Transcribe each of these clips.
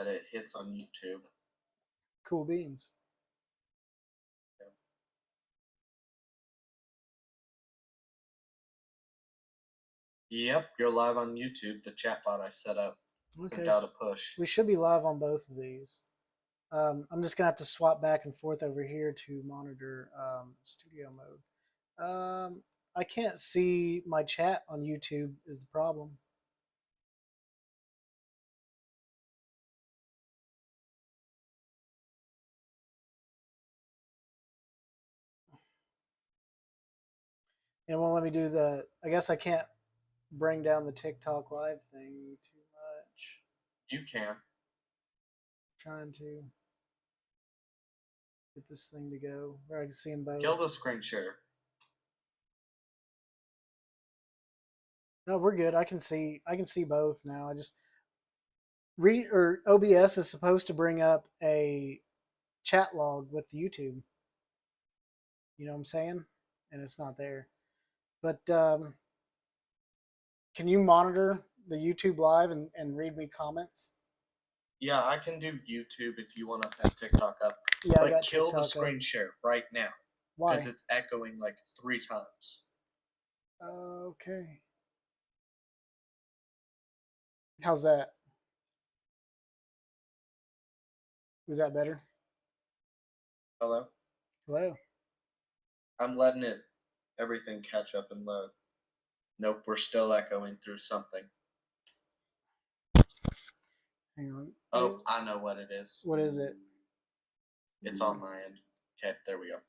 that it hits on YouTube. Cool beans. Yep, you're live on YouTube. The chat bot I set up Okay, sent out a push. we should be live on both of these. I'm just gonna have to swap back and forth over here to monitor studio mode. I can't see my chat on YouTube is the problem. And it won't let me do the. I guess I can't bring down the TikTok live thing too much. You can. Trying to get this thing to go where I can see them both. Kill the screen share. No, we're good. I can see both now. I just OBS is supposed to bring up a chat log with YouTube. You know what I'm saying? And it's not there. But can you monitor the YouTube live and read me comments? Yeah, I can do YouTube if you want to have TikTok up. Yeah, but I got kill TikTok the screen share right now. Why? Because it's echoing like 3 times. Okay. How's that? Is that better? Hello? Hello? I'm letting everything catch up and load. Nope, we're still echoing through something. Hang on. Oh, I know what it is. What is it? It's on my end. Okay, there we go.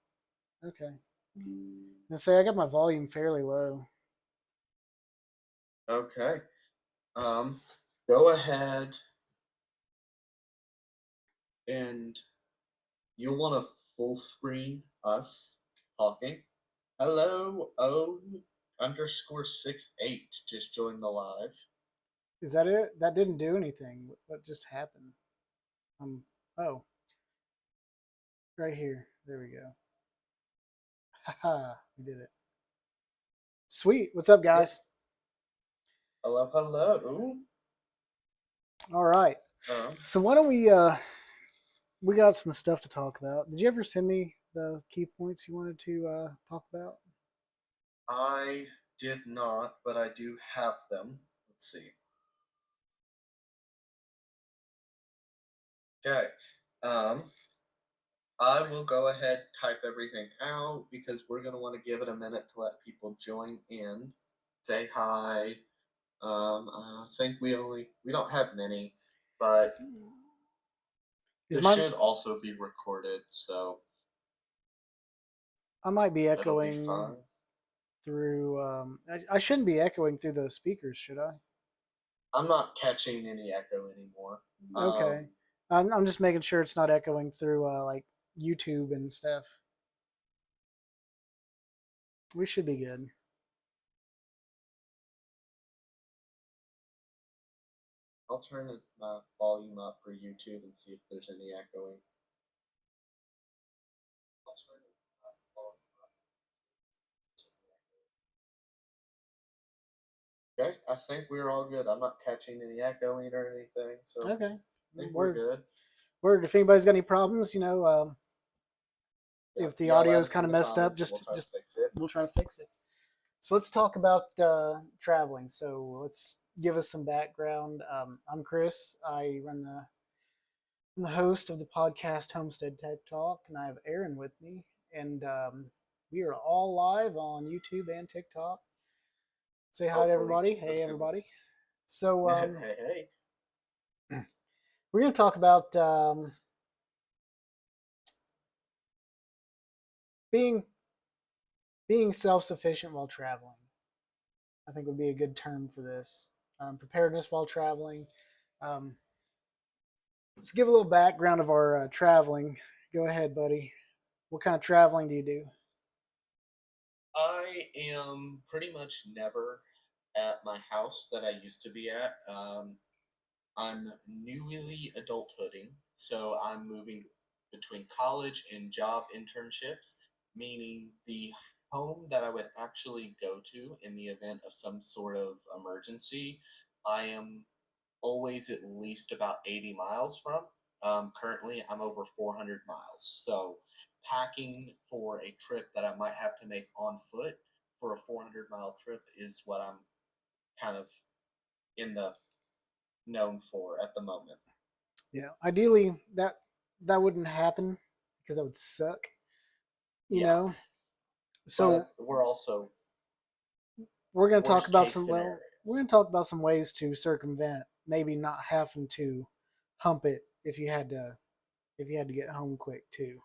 Okay. And say I got my volume fairly low. Okay. Go ahead and you'll want to full screen us talking. Hello, O_68 just joined the live. Is that it? That didn't do anything. What just happened? Oh. Right here. There we go. Haha, we did it. Sweet. What's up, guys? Hello, hello. All right. So why don't we got some stuff to talk about. Did you ever send me the key points you wanted to talk about? I did not, but I do have them. Let's see. Okay. I will go ahead type everything out because we're gonna want to give it a minute to let people join in, say hi. I think we don't have many, but this should also be recorded, so I might be echoing it'll be fine. Through. I shouldn't be echoing through the speakers, should I? I'm not catching any echo anymore. Okay. I'm just making sure it's not echoing through like YouTube and stuff. We should be good. I'll turn my volume up for YouTube and see if there's any echoing. I'll turn my volume up. Okay, I think we're all good. I'm not catching any echoing or anything, so okay. I think we're good. Word. If anybody's got any problems, if the audio is kind of messed up, we'll try to fix it. So let's talk about traveling. So let's give us some background. I'm Chris. I'm the host of the podcast Homestead Tech Talk, and I have Aaron with me, and we are all live on YouTube and TikTok. Say hi to everybody. Hey, everybody. So hey. We're going to talk about being self-sufficient while traveling. I think would be a good term for this. Preparedness while traveling. Let's give a little background of our traveling. Go ahead, buddy. What kind of traveling do you do? I am pretty much never at my house that I used to be at. I'm newly adulthooding, so I'm moving between college and job internships, meaning the home that I would actually go to in the event of some sort of emergency, I am always at least about 80 miles from. Currently, I'm over 400 miles. So, packing for a trip that I might have to make on foot for a 400-mile trip is what I'm kind of in the known for at the moment. Yeah, ideally that wouldn't happen because that would suck. You Yeah, know, so but we're also we're going to talk worst about case some. Well, we're going scenarios. to talk about some ways to circumvent maybe not having to hump it if you had to get home quick too.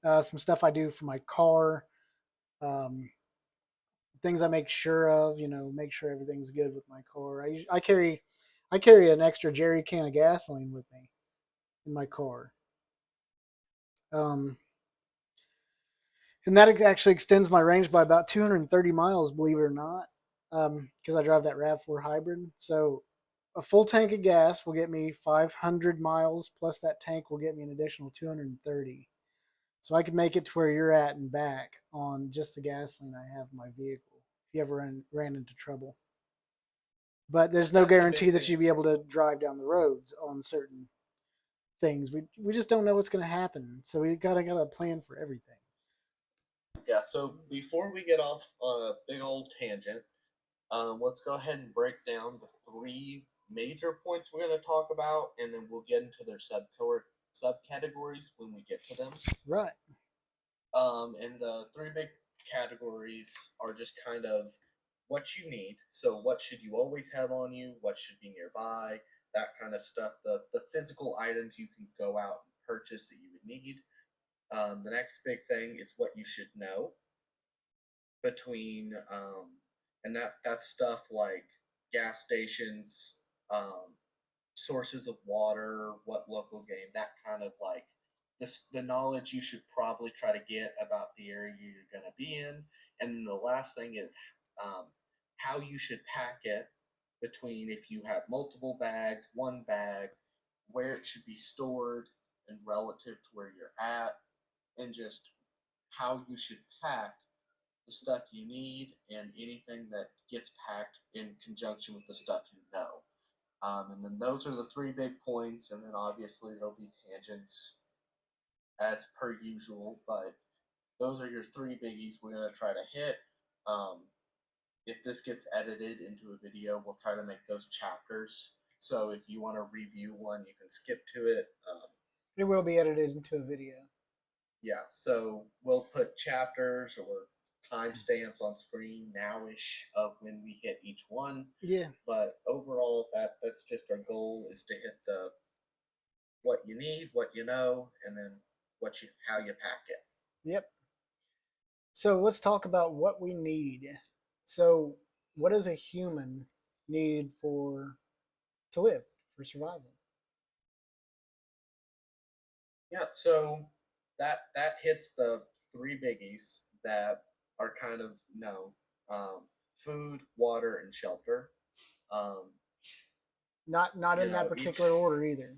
Some stuff I do for my car, um, things I make sure of. You know, make sure everything's good with my car. I carry an extra jerry can of gasoline with me in my car. Um, and that actually extends my range by about 230 miles, believe it or not, because I drive that Rav4 hybrid. So a full tank of gas will get me 500 miles, plus that tank will get me an additional 230. So I could make it to where you're at and back on just the gasoline I have in my vehicle. If you ever ran into trouble, but there's no That's the guarantee big that thing. you'd be able to drive down the roads on certain things. We just don't know what's going to happen, so we got a plan for everything. Yeah, so before we get off on a big old tangent, let's go ahead and break down the three major points we're going to talk about, and then we'll get into their subcategories when we get to them. Right. And the three big categories are just kind of what you need. So, what should you always have on you? What should be nearby? That kind of stuff. The physical items you can go out and purchase that you would need. The next big thing is what you should know between and that stuff like gas stations, um, sources of water, what local game, that kind of like the knowledge you should probably try to get about the area you're going to be in. And then the last thing is um, how you should pack it between if you have multiple bags, one bag, where it should be stored and relative to where you're at, and just how you should pack the stuff you need and anything that gets packed in conjunction with the stuff you know. And then those are the three big points, and then obviously there'll be tangents as per usual, but those are your three biggies we're going to try to hit. Um, if this gets edited into a video, we'll try to make those chapters. So if you want to review one, you can skip to it. It will be edited into a video. Yeah, so we'll put chapters or timestamps on screen nowish of when we hit each one. Yeah. But overall, that's just our goal is to hit the what you need, what you know, and then what you how you pack it. Yep. So let's talk about what we need. So, what does a human need for to live for survival? Yeah, so that hits the three biggies that are kind of known: food, water, and shelter. Um, Not you in that know, particular each order either.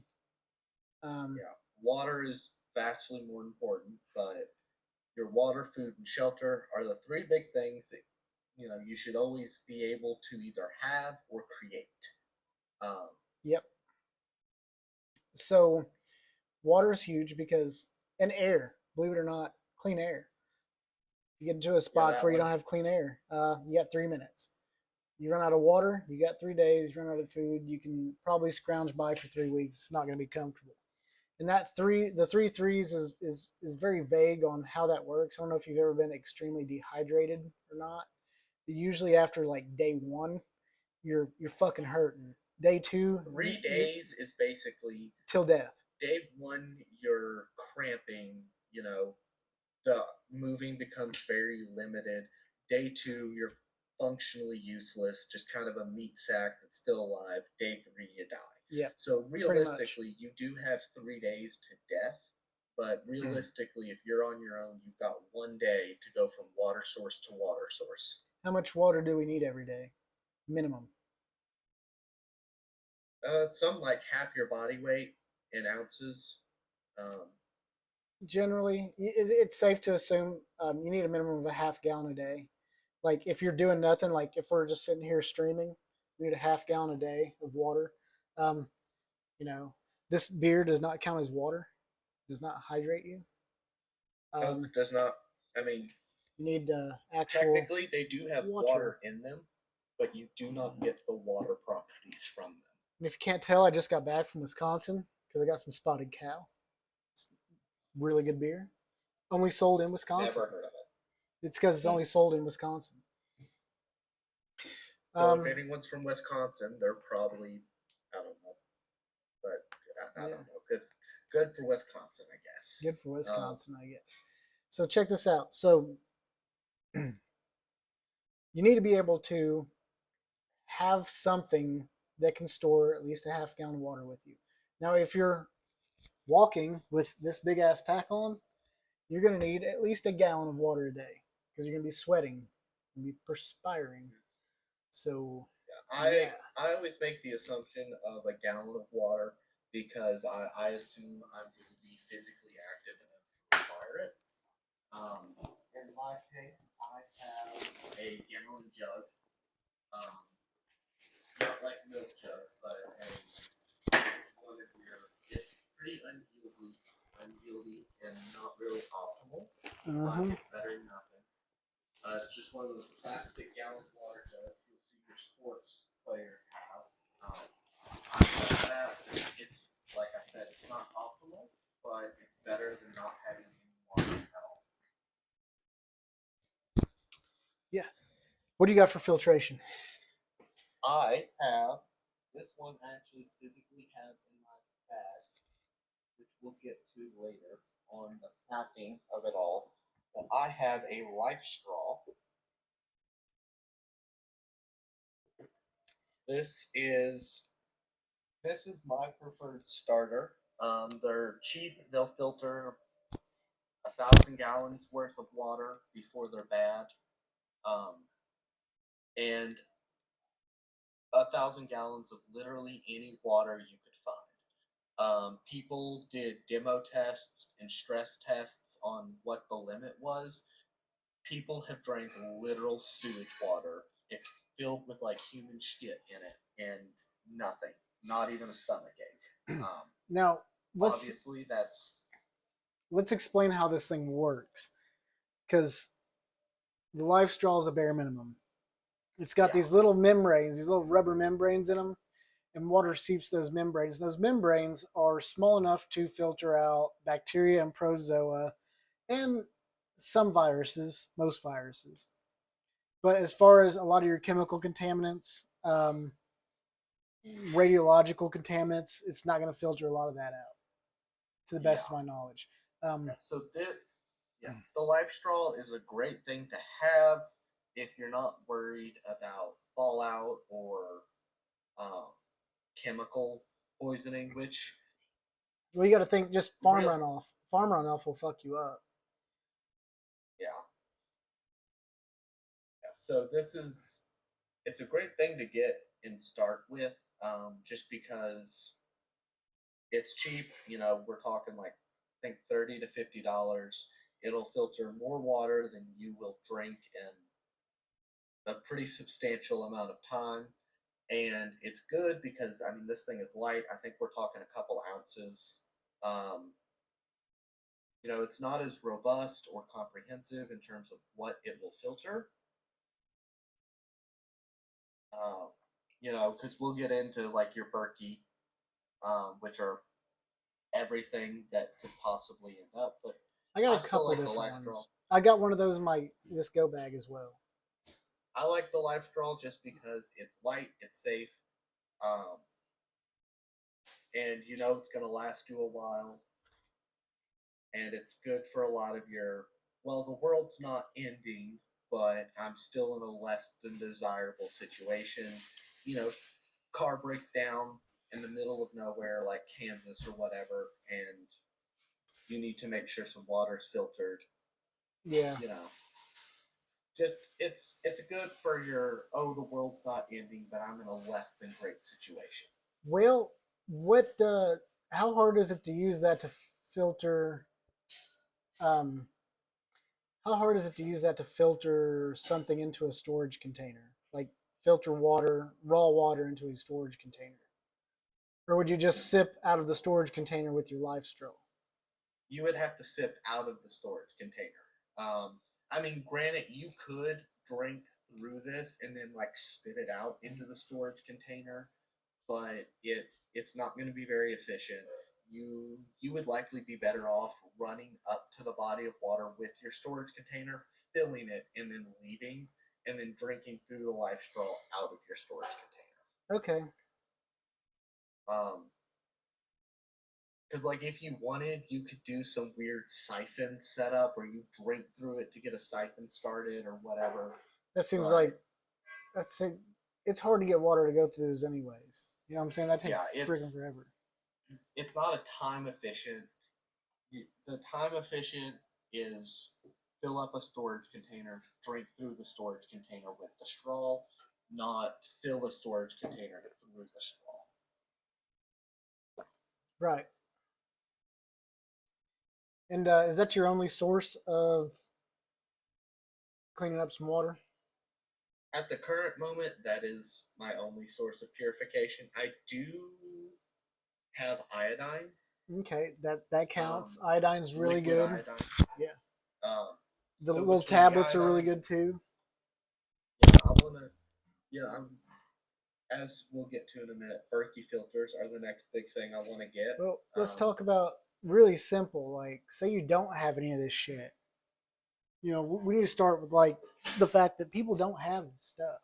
Um, yeah, water is vastly more important, but your water, food, and shelter are the three big things that you should always be able to either have or create. Um, yep. So water is huge because and air, believe it or not, clean air. You get into a yeah, spot that where you one. don't have clean air, you got 3 minutes. You run out of water, you got 3 days. You run out of food, you can probably scrounge by for 3 weeks. It's not going to be comfortable. And the three threes is very vague on how that works. I don't know if you've ever been extremely dehydrated or not. But usually after like day one, you're fucking hurting. Day two, Three you're days is basically till death. day one. You're cramping. The moving becomes very limited. Day two, you're functionally useless, just kind of a meat sack that's still alive. Day three, you die. Yeah, So pretty much. realistically, you do have 3 days to death, but realistically, if you're on your own, you've got one day to go from water source to water source. How much water do we need every day? Minimum. Some like half your body weight in ounces. Um, Generally, it's safe to assume you need a minimum of a half gallon a day. Like if you're doing nothing, like if we're just sitting here streaming, We need a half gallon a day of water. Um, you know, this beer does not count as water. Does not hydrate you. Coke does not. I mean, You need actual technically they do have water. water in them, but you do not get the water properties from them. And if you can't tell, I just got back from Wisconsin because I got some Spotted Cow. It's really good beer. Only sold in Wisconsin. Never heard of it. It's because it's only sold in Wisconsin. So if anyone's from Wisconsin, they're probably, I don't know, but I don't know. Good for Wisconsin, I guess. Good for Wisconsin, I guess. So check this out. So you need to be able to have something that can store at least a half gallon of water with you. Now, if you're walking with this big ass pack on, you're going to need at least a gallon of water a day because you're going to be sweating and be perspiring. So I always make the assumption of a gallon of water because I assume I'm going to be physically active enough to require it. In my case, I have a gallon jug. Not like a milk jug, but one of your. It's pretty unwieldy and not really optimal. It's better than nothing. It's just one of those plastic gallon water jugs you'll see your sports players have. I have that. It's like I said, it's not optimal, but it's better than not having any water at all. yeah. What do you got for filtration? I have this one actually physically have in my bag, which we'll get to later on the packing of it all. But I have a life straw. This is my preferred starter. They're cheap. They'll filter 1,000 gallons worth of water before they're bad, and 1,000 gallons of literally any water you could find. People did demo tests and stress tests on what the limit was. People have drank literal sewage water. It's filled with like human shit in it and nothing, not even a stomach ache. Now, obviously, let's explain how this thing works, because the life straw is a bare minimum. It's got these little membranes, these little rubber membranes in them, and water seeps those membranes. Those membranes are small enough to filter out bacteria and protozoa and some viruses, most viruses. But as far as a lot of your chemical contaminants, radiological contaminants, it's not going to filter a lot of that out, to the best of my knowledge. So the life straw is a great thing to have if you're not worried about fallout or chemical poisoning, which. Well, you got to think just farm runoff. Farm runoff will fuck you up. Yeah. So it's a great thing to get and start with, just because it's cheap. We're talking like I think $30 to $50. It'll filter more water than you will drink in a pretty substantial amount of time. And it's good because this thing is light. I think we're talking a couple ounces. It's not as robust or comprehensive in terms of what it will filter. Because we'll get into like your Berkey, which are everything that could possibly end up. But I got a couple different ones. I got one of those in this go bag as well. I like the Life Straw just because it's light, it's safe, and it's going to last you a while, and it's good for a lot of your. Well, the world's not ending, but I'm still in a less than desirable situation. Car breaks down in the middle of nowhere like Kansas or whatever, and you need to make sure some water's filtered. Yeah. Just it's good for your the world's not ending, but I'm in a less than great situation. Well, how hard is it to use that to filter? How hard is it to use that to filter something into a storage container? Like filter water, raw water, into a storage container? Or would you just sip out of the storage container with your life straw? You would have to sip out of the storage container. I mean, granted, you could drink through this and then like spit it out into the storage container, but it's not going to be very efficient. You would likely be better off running up to the body of water with your storage container, filling it, and then leaving, and then drinking through the life straw out of your storage container. Okay. Because like if you wanted, you could do some weird siphon setup where you drink through it to get a siphon started or whatever. That seems like it's hard to get water to go through those anyways. You know what I'm saying? That takes freaking forever. It's not a time efficient. The time efficient is fill up a storage container, drink through the storage container with the straw, not fill a storage container through the straw. Right. And is that your only source of cleaning up some water? At the current moment, that is my only source of purification. I do have iodine. Okay, that counts. Iodine's really good. Iodine. Yeah. The so little tablets iodine, are really good too. Yeah, I wanna. Yeah, as we'll get to in a minute. Berkey filters are the next big thing I want to get. Well, let's talk about really simple. Like, say you don't have any of this shit. You know, we need to start with like the fact that people don't have this stuff.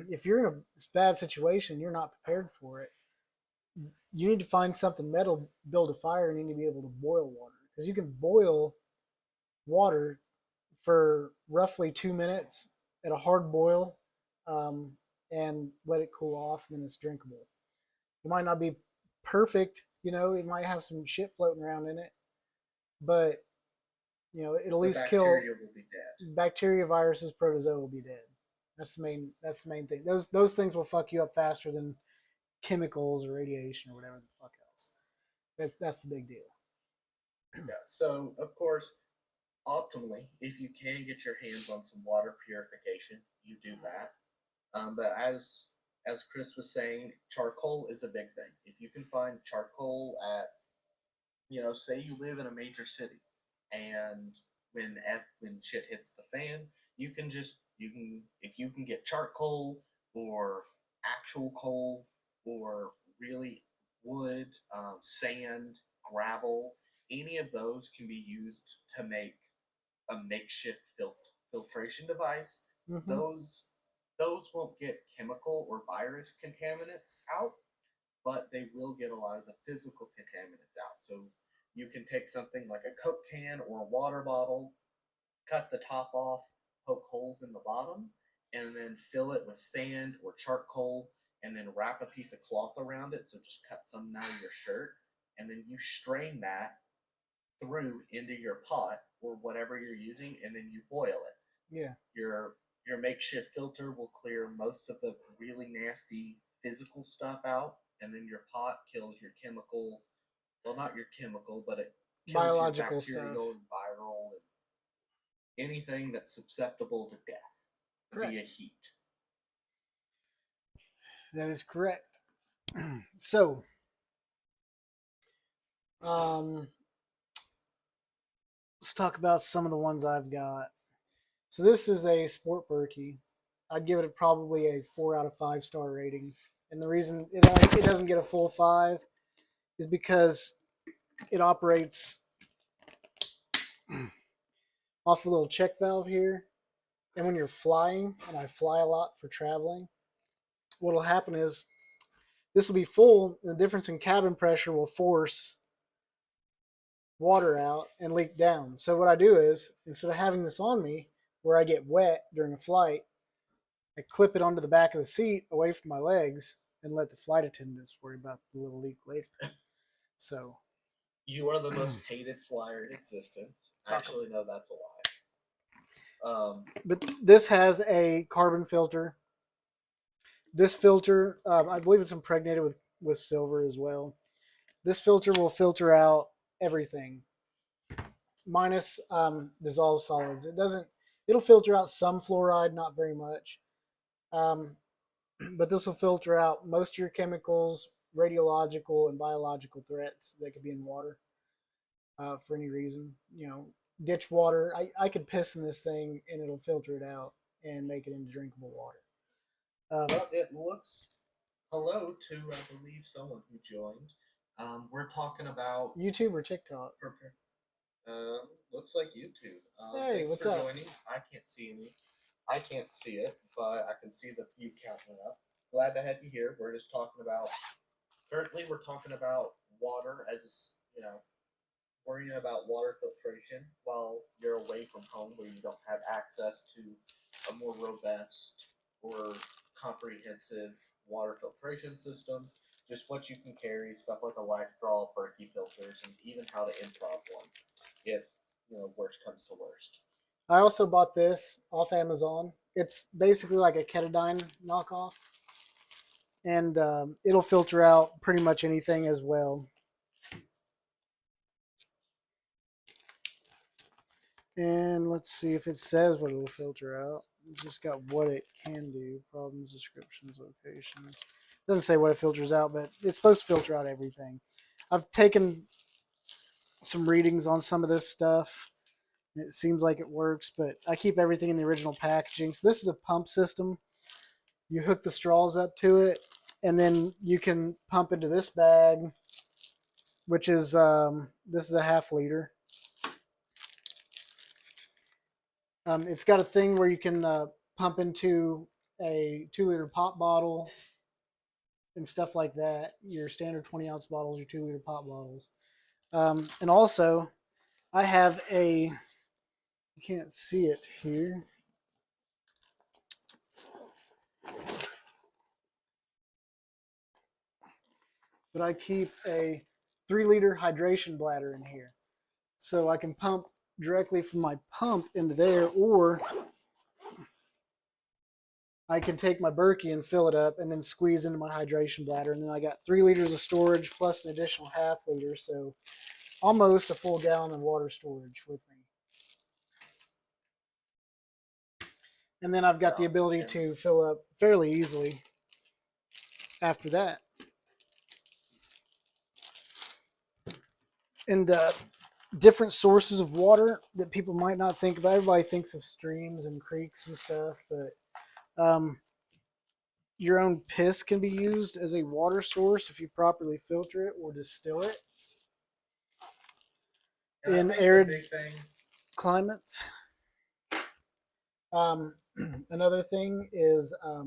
If you're in a bad situation, you're not prepared for it. You need to find something metal, build a fire, and you need to be able to boil water, because you can boil water for roughly 2 minutes at a hard boil, and let it cool off, and then it's drinkable. It might not be perfect, you know, it might have some shit floating around in it, but you know, it'll at least kill bacteria, viruses, protozoa will be dead. That's the main thing. Those things will fuck you up faster than chemicals or radiation or whatever the fuck else. That's the big deal. Yeah. So of course, optimally, if you can get your hands on some water purification, you do that. But as Chris was saying, charcoal is a big thing. If you can find charcoal at, you know, say you live in a major city, and when shit hits the fan, you can if you can get charcoal or actual coal or really wood, sand, gravel, any of those can be used to make a makeshift filtration device. Mm-hmm. Those won't get chemical or virus contaminants out, but they will get a lot of the physical contaminants out. So you can take something like a Coke can or a water bottle, cut the top off, poke holes in the bottom, and then fill it with sand or charcoal, and then wrap a piece of cloth around it. So just cut some out of your shirt, and then you strain that through into your pot or whatever you're using, and then you boil it. Yeah. Your makeshift filter will clear most of the really nasty physical stuff out, and then your pot kills your chemical. Well, not your chemical, but it kills biological your bacterial stuff, and viral, and anything that's susceptible to death via heat. That is correct. So, let's talk about some of the ones I've got. So this is a Sport Berkey. I'd give it probably a 4 out of 5 star rating. And the reason it doesn't get a full 5 is because it operates off a little check valve here. And when you're flying, and I fly a lot for traveling, what will happen is this will be full, and the difference in cabin pressure will force water out and leak down. So what I do is, instead of having this on me where I get wet during a flight, I clip it onto the back of the seat away from my legs and let the flight attendants worry about the little leak later. So you are the most hated flyer in existence. Actually, no, that's a lie. But this has a carbon filter. This filter, I believe it's impregnated with silver as well. This filter will filter out everything, minus dissolved solids. It'll filter out some fluoride, not very much. but this will filter out most of your chemicals, radiological, and biological threats that could be in water for any reason. Ditch water. I could piss in this thing and it'll filter it out and make it into drinkable water. Well, it looks. Hello to, I believe, someone who joined. We're talking about YouTube or TikTok? Looks like YouTube. Hey, thanks what's for up? joining. I can't see any. I can't see it, but I can see the view count went up. Glad to have you here. We're just talking about. Currently, we're talking about water as worrying about water filtration while you're away from home, where you don't have access to a more robust or comprehensive water filtration system. Just what you can carry, stuff like a Lactol, Berkey filters, and even how to improv one if worst comes to worst. I also bought this off Amazon. It's basically like a Ketadine knockoff, and it'll filter out pretty much anything as well. And let's see if it says what it'll filter out. It's just got what it can do. Problems, descriptions, locations. It doesn't say what it filters out, but it's supposed to filter out everything. I've taken some readings on some of this stuff. It seems like it works, but I keep everything in the original packaging. So this is a pump system. You hook the straws up to it, and then you can pump into this bag, which is this is a ½ liter. It's got a thing where you can pump into a 2-liter pop bottle and stuff like that. Your standard 20-ounce bottles, your 2-liter pop bottles. And also, I have you can't see it here. But I keep a 3-liter hydration bladder in here. So I can pump directly from my pump into there, or I can take my Berkey and fill it up and then squeeze into my hydration bladder. And then I got 3 liters of storage plus an additional ½ liter. So almost a full gallon of water storage with me. And then I've got the ability to fill up fairly easily after that. And different sources of water that people might not think about. Everybody thinks of streams and creeks and stuff, but your own piss can be used as a water source if you properly filter it or distill it in arid climates. Another thing is a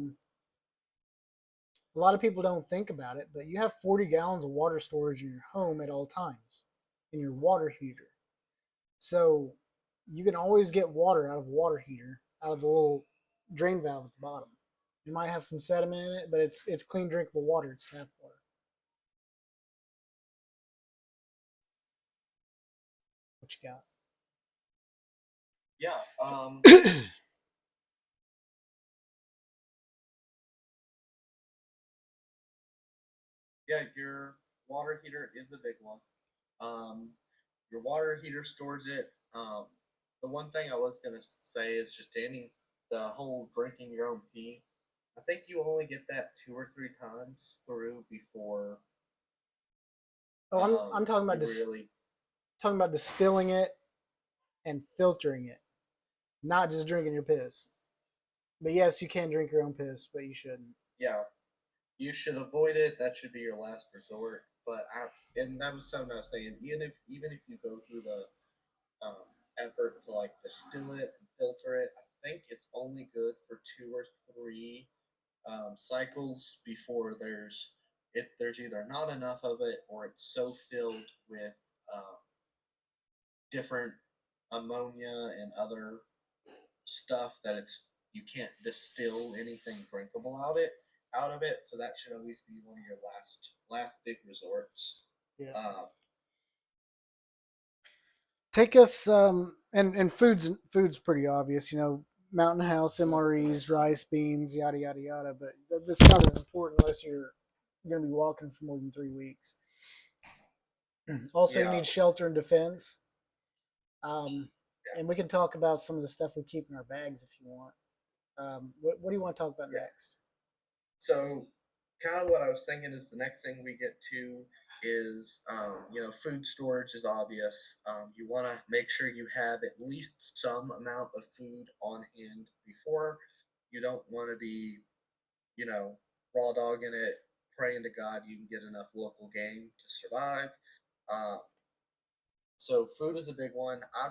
lot of people don't think about it, but you have 40 gallons of water storage in your home at all times in your water heater. So you can always get water out of a water heater, out of the little drain valve at the bottom. You might have some sediment in it, but it's clean, drinkable water. It's tap water. What you got? Yeah. Yeah, your water heater is a big one. Your water heater stores it. The one thing I was gonna say is just the whole drinking your own pee. I think you only get that 2 or 3 times through before. Oh, I'm talking about talking about distilling it and filtering it, not just drinking your piss. But yes, you can drink your own piss, but you shouldn't. Yeah, you should avoid it. That should be your last resort. But and that was something I was saying. Even if you go through the effort to like distill it and filter it, I think it's only good for 2 or 3 cycles before there's either not enough of it or it's so filled with different ammonia and other stuff that you can't distill anything drinkable out of it. So that should always be one of your last big resorts. Yeah. Take us and food's pretty obvious. Mountain House, MREs, rice, beans, yada yada yada. But that's not as important unless you're going to be walking for more than 3 weeks. Also, you need shelter and defense. And we can talk about some of the stuff we keep in our bags if you want. What do you want to talk about next? So kind of what I was thinking is the next thing we get to is, food storage is obvious. You want to make sure you have at least some amount of food on hand before. You don't want to be, you know, raw dogging it, praying to God you can get enough local game to survive. Um, so food is a big one. I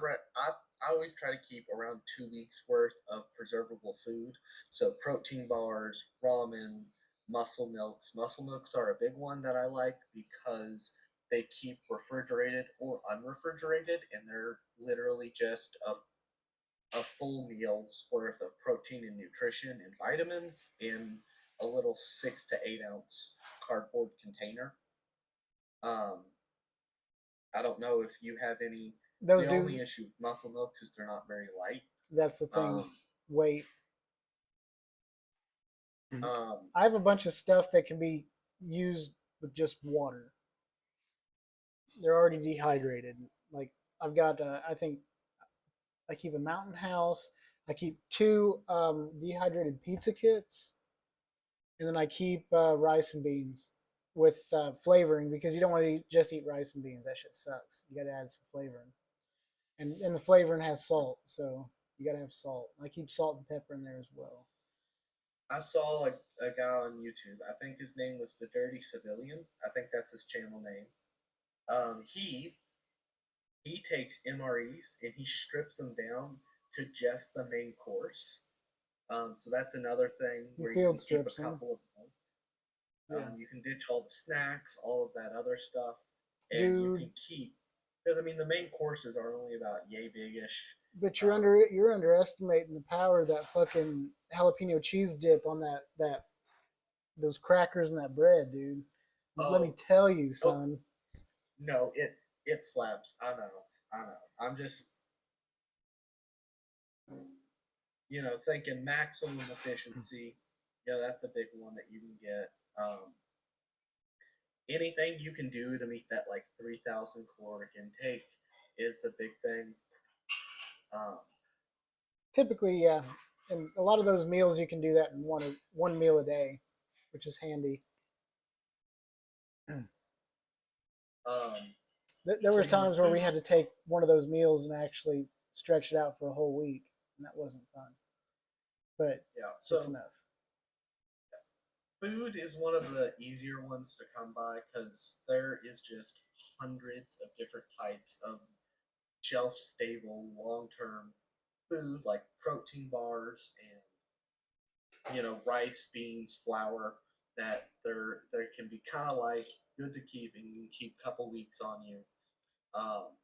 always try to keep around 2 weeks worth of preservable food. So protein bars, ramen, muscle milks. Muscle milks are a big one that I like because they keep refrigerated or unrefrigerated, and they're literally just a full meal's worth of protein and nutrition and vitamins in a little 6 to 8 ounce cardboard container. Um, I don't know if you have any. Those The do. only issue with muscle milks is they're not very light. That's the thing. Weight. I have a bunch of stuff that can be used with just water. They're already dehydrated. Like I've got, I think I keep a Mountain House. I keep two dehydrated pizza kits, and then I keep rice and beans with flavoring because you don't want to just eat rice and beans. That shit sucks. You got to add some flavoring, and the flavoring has salt, so you got to have salt. I keep salt and pepper in there as well. I saw a guy on YouTube. I think his name was the Dirty Civilian. I think that's his channel name. He takes MREs and he strips them down to just the main course. So that's another thing where you can keep a couple of months. You can ditch all the snacks, all of that other stuff, and you can keep. Because I mean, the main courses are only about yay big-ish. But you're underestimating the power of that fucking jalapeno cheese dip on that those crackers and that bread, dude. Let me tell you, son. No, it slaps. I know. I'm just thinking maximum efficiency. That's a big one that you can get. Anything you can do to meet that like 3,000 caloric intake is a big thing. Typically, yeah, and a lot of those meals you can do that in one meal a day, which is handy. There was times where we had to take one of those meals and actually stretch it out for a whole week, and that wasn't fun. But yeah, so it's enough. Food is one of the easier ones to come by because there is just hundreds of different types of shelf-stable, long-term food like protein bars and rice, beans, flour that they can be kind of like good to keep and you can keep a couple weeks on you.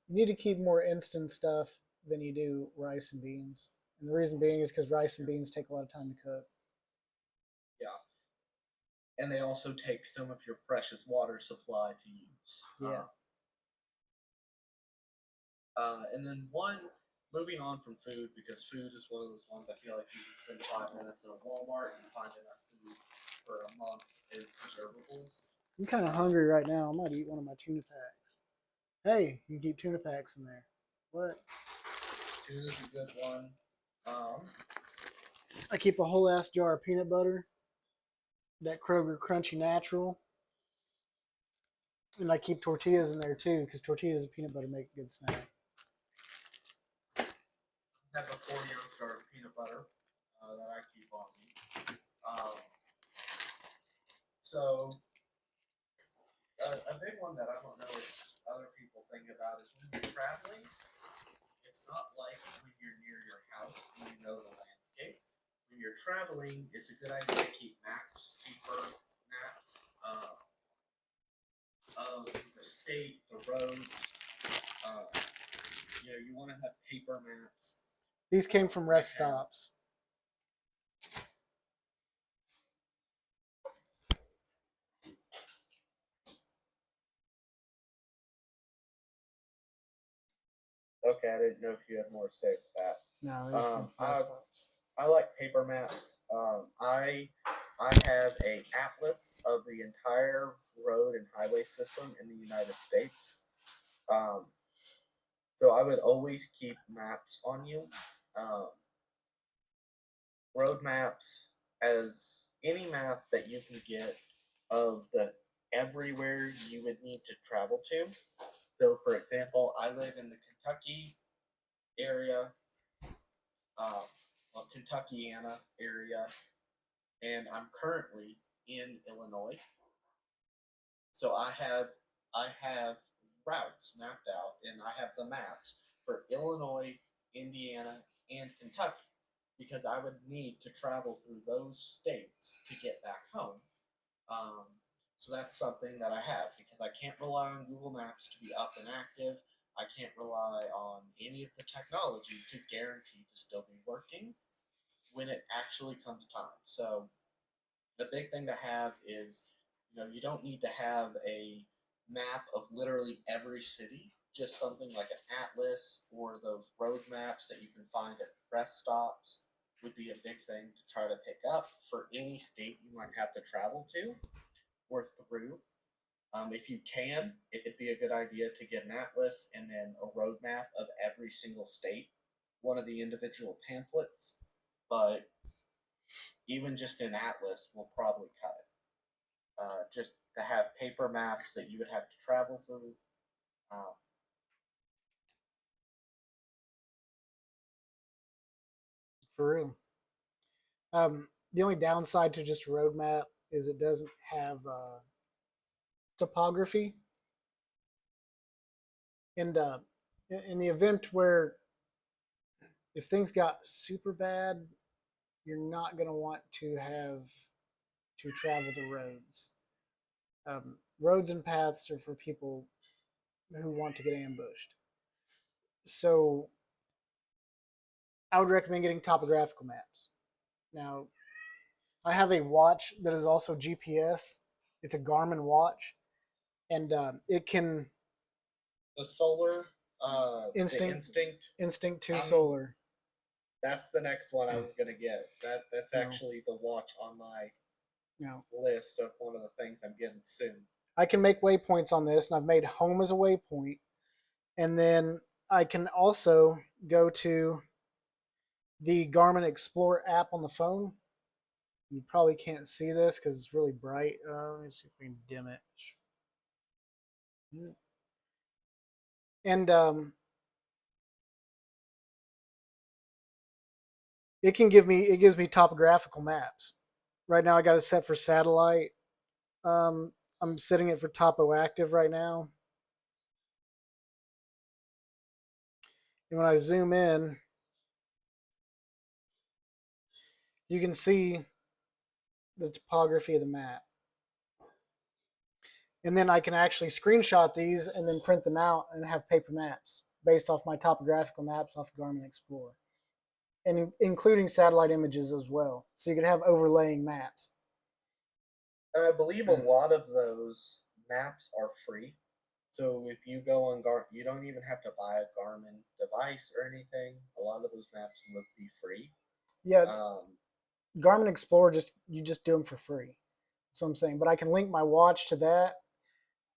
You need to keep more instant stuff than you do rice and beans, and the reason being is because rice and beans take a lot of time to cook. Yeah, and they also take some of your precious water supply to use. Yeah. And then moving on from food, because food is one of those ones I feel like you can spend 5 minutes at a Walmart and find enough food for a month in preservables. I'm kind of hungry right now. I might eat one of my tuna packs. Hey, you can keep tuna packs in there. What? Tuna's a good one. I keep a whole ass jar of peanut butter. That Kroger Crunchy Natural. And I keep tortillas in there too, because tortillas and peanut butter make a good snack. I have a 40-ounce jar of peanut butter that I keep on me. So a big one that I don't know if other people think about is when you're traveling, it's not like when you're near your house and you know the landscape. When you're traveling, it's a good idea to keep paper maps of the state, the roads. You want to have paper maps. These came from rest stops. Okay, I didn't know if you had more to say with that. No, I like paper maps. I have a atlas of the entire road and highway system in the United States. So I would always keep maps on you. Road maps, as any map that you can get of the everywhere you would need to travel to. So, for example, I live in the Kentucky area, Kentuckiana area, and I'm currently in Illinois. So I have routes mapped out, and I have the maps for Illinois, Indiana, and Kentucky because I would need to travel through those states to get back home. Um, so that's something that I have because I can't rely on Google Maps to be up and active. I can't rely on any of the technology to guarantee to still be working when it actually comes time. So the big thing to have is, you don't need to have a map of literally every city. Just something like an atlas or those road maps that you can find at rest stops would be a big thing to try to pick up for any state you might have to travel to or through. If you can, it'd be a good idea to get an atlas and then a roadmap of every single state, one of the individual pamphlets. But even just an atlas will probably cut it. Just to have paper maps that you would have to travel through. Um, For real. The only downside to just a roadmap is it doesn't have topography. And in the event where if things got super bad, you're not going to want to have to travel the roads. Roads and paths are for people who want to get ambushed. So I would recommend getting topographical maps. Now, I have a watch that is also GPS. It's a Garmin watch, and it can the solar, the instinct instinct. instinct 2 I'm, solar. That's the next one I was gonna get. That's No. actually the watch on my No. list of one of the things I'm getting soon. I can make waypoints on this, and I've made home as a waypoint, and then I can also go to the Garmin Explorer app on the phone. You probably can't see this because it's really bright. Let me see if we can dim it. And it gives me topographical maps. Right now, I got it set for satellite. I'm setting it for topo active right now. And when I zoom in, you can see the topography of the map. And then I can actually screenshot these and then print them out and have paper maps based off my topographical maps off Garmin Explorer, and including satellite images as well. So you can have overlaying maps. And I believe a lot of those maps are free. So if you go on you don't even have to buy a Garmin device or anything. A lot of those maps would be free. Yeah, Um, Garmin Explorer you just do them for free. That's what I'm saying. But I can link my watch to that,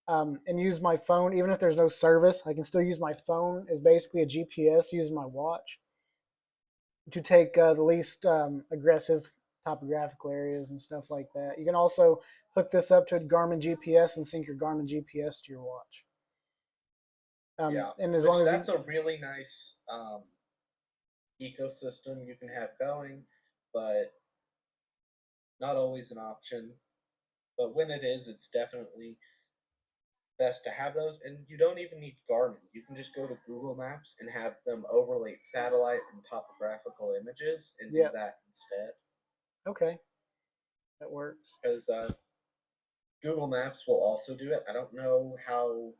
and use my phone even if there's no service. I can still use my phone as basically a GPS using my watch to take the least aggressive topographical areas and stuff like that. You can also hook this up to a Garmin GPS and sync your Garmin GPS to your watch. yeah, and as which long as that's a really nice ecosystem you can have going, but not always an option. But when it is, it's definitely best to have those. And you don't even need Garmin. You can just go to Google Maps and have them overlay satellite and topographical images and do that instead. Okay, that works. Because Google Maps will also do it. I don't know how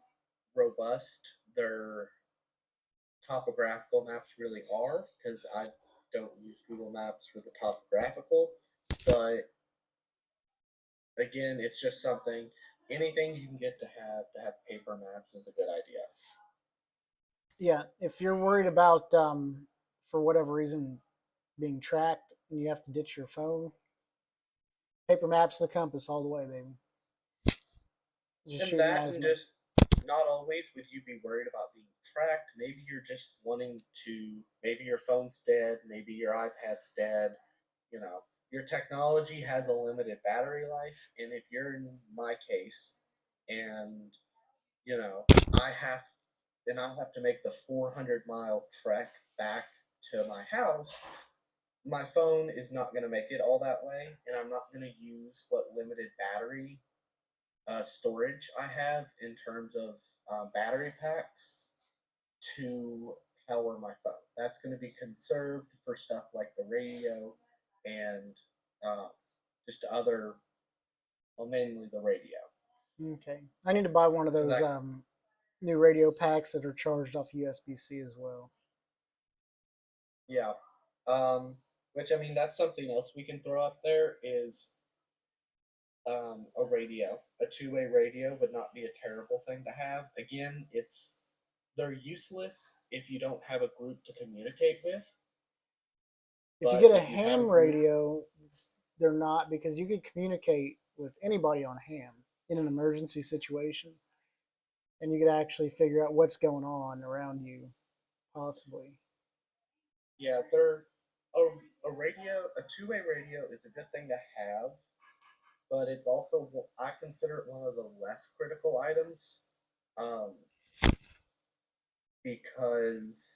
robust their topographical maps really are because I don't use Google Maps for the topographical. But again, it's just something. Anything you can get to have paper maps is a good idea. Yeah, if you're worried about for whatever reason being tracked and you have to ditch your phone, paper maps and a compass all the way, baby. Just and that, and just not always would you be worried about being tracked. Maybe you're just wanting to. Maybe your phone's dead. Maybe your iPad's dead. your technology has a limited battery life, and if you're in my case, and you know, I have I have to make the 400-mile trek back to my house, my phone is not going to make it all that way, and I'm not going to use what limited battery storage I have in terms of battery packs to power my phone. That's going to be conserved for stuff like the radio and uh, just other, well, mainly the radio. Okay, I need to buy one of those That, new radio packs that are charged off USB-C as well. yeah. Which, I mean, that's something else we can throw up there is a radio. A two-way radio would not be a terrible thing to have. Again, they're useless if you don't have a group to communicate with. If you get a ham radio, they're not, because you can communicate with anybody on ham in an emergency situation, and you could actually figure out what's going on around you, possibly. Yeah, they're a radio. A two-way radio is a good thing to have, but it's also, I consider it one of the less critical items, um, because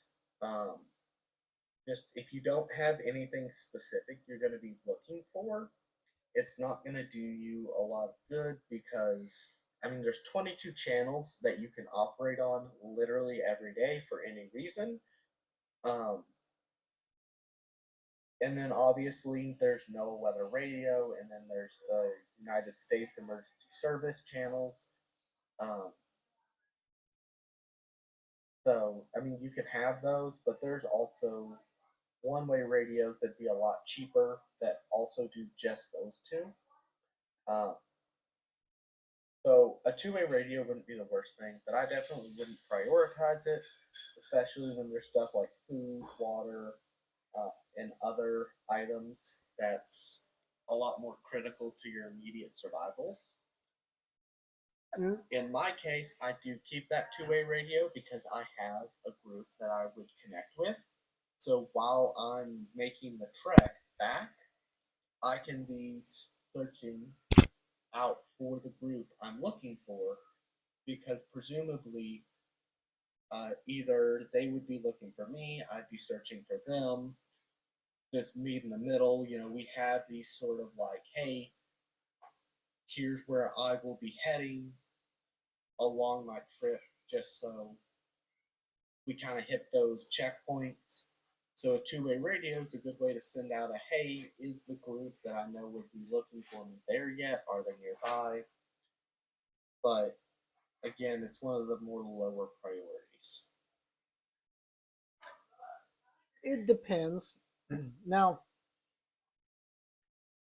just if you don't have anything specific you're going to be looking for, it's not going to do you a lot of good because, I mean, there's 22 channels that you can operate on literally every day for any reason. Um, and then obviously there's no weather radio, and then there's the United States Emergency Service channels. Um, so, I mean, you can have those, but there's also one-way radios that'd be a lot cheaper that also do just those two. Um, so a two-way radio wouldn't be the worst thing, but I definitely wouldn't prioritize it, especially when there's stuff like food, water, and other items that's a lot more critical to your immediate survival. In my case, I do keep that two-way radio because I have a group that I would connect with. So while I'm making the trek back, I can be searching out for the group I'm looking for, because presumably either they would be looking for me, I'd be searching for them, just meet in the middle. You know, we have these sort of like, hey, here's where I will be heading along my trip, just so we kind of hit those checkpoints. So a two-way radio is a good way to send out a, hey, is the group that I know would be looking for me there yet? Are they nearby? But again, it's one of the more lower priorities. It depends. Now,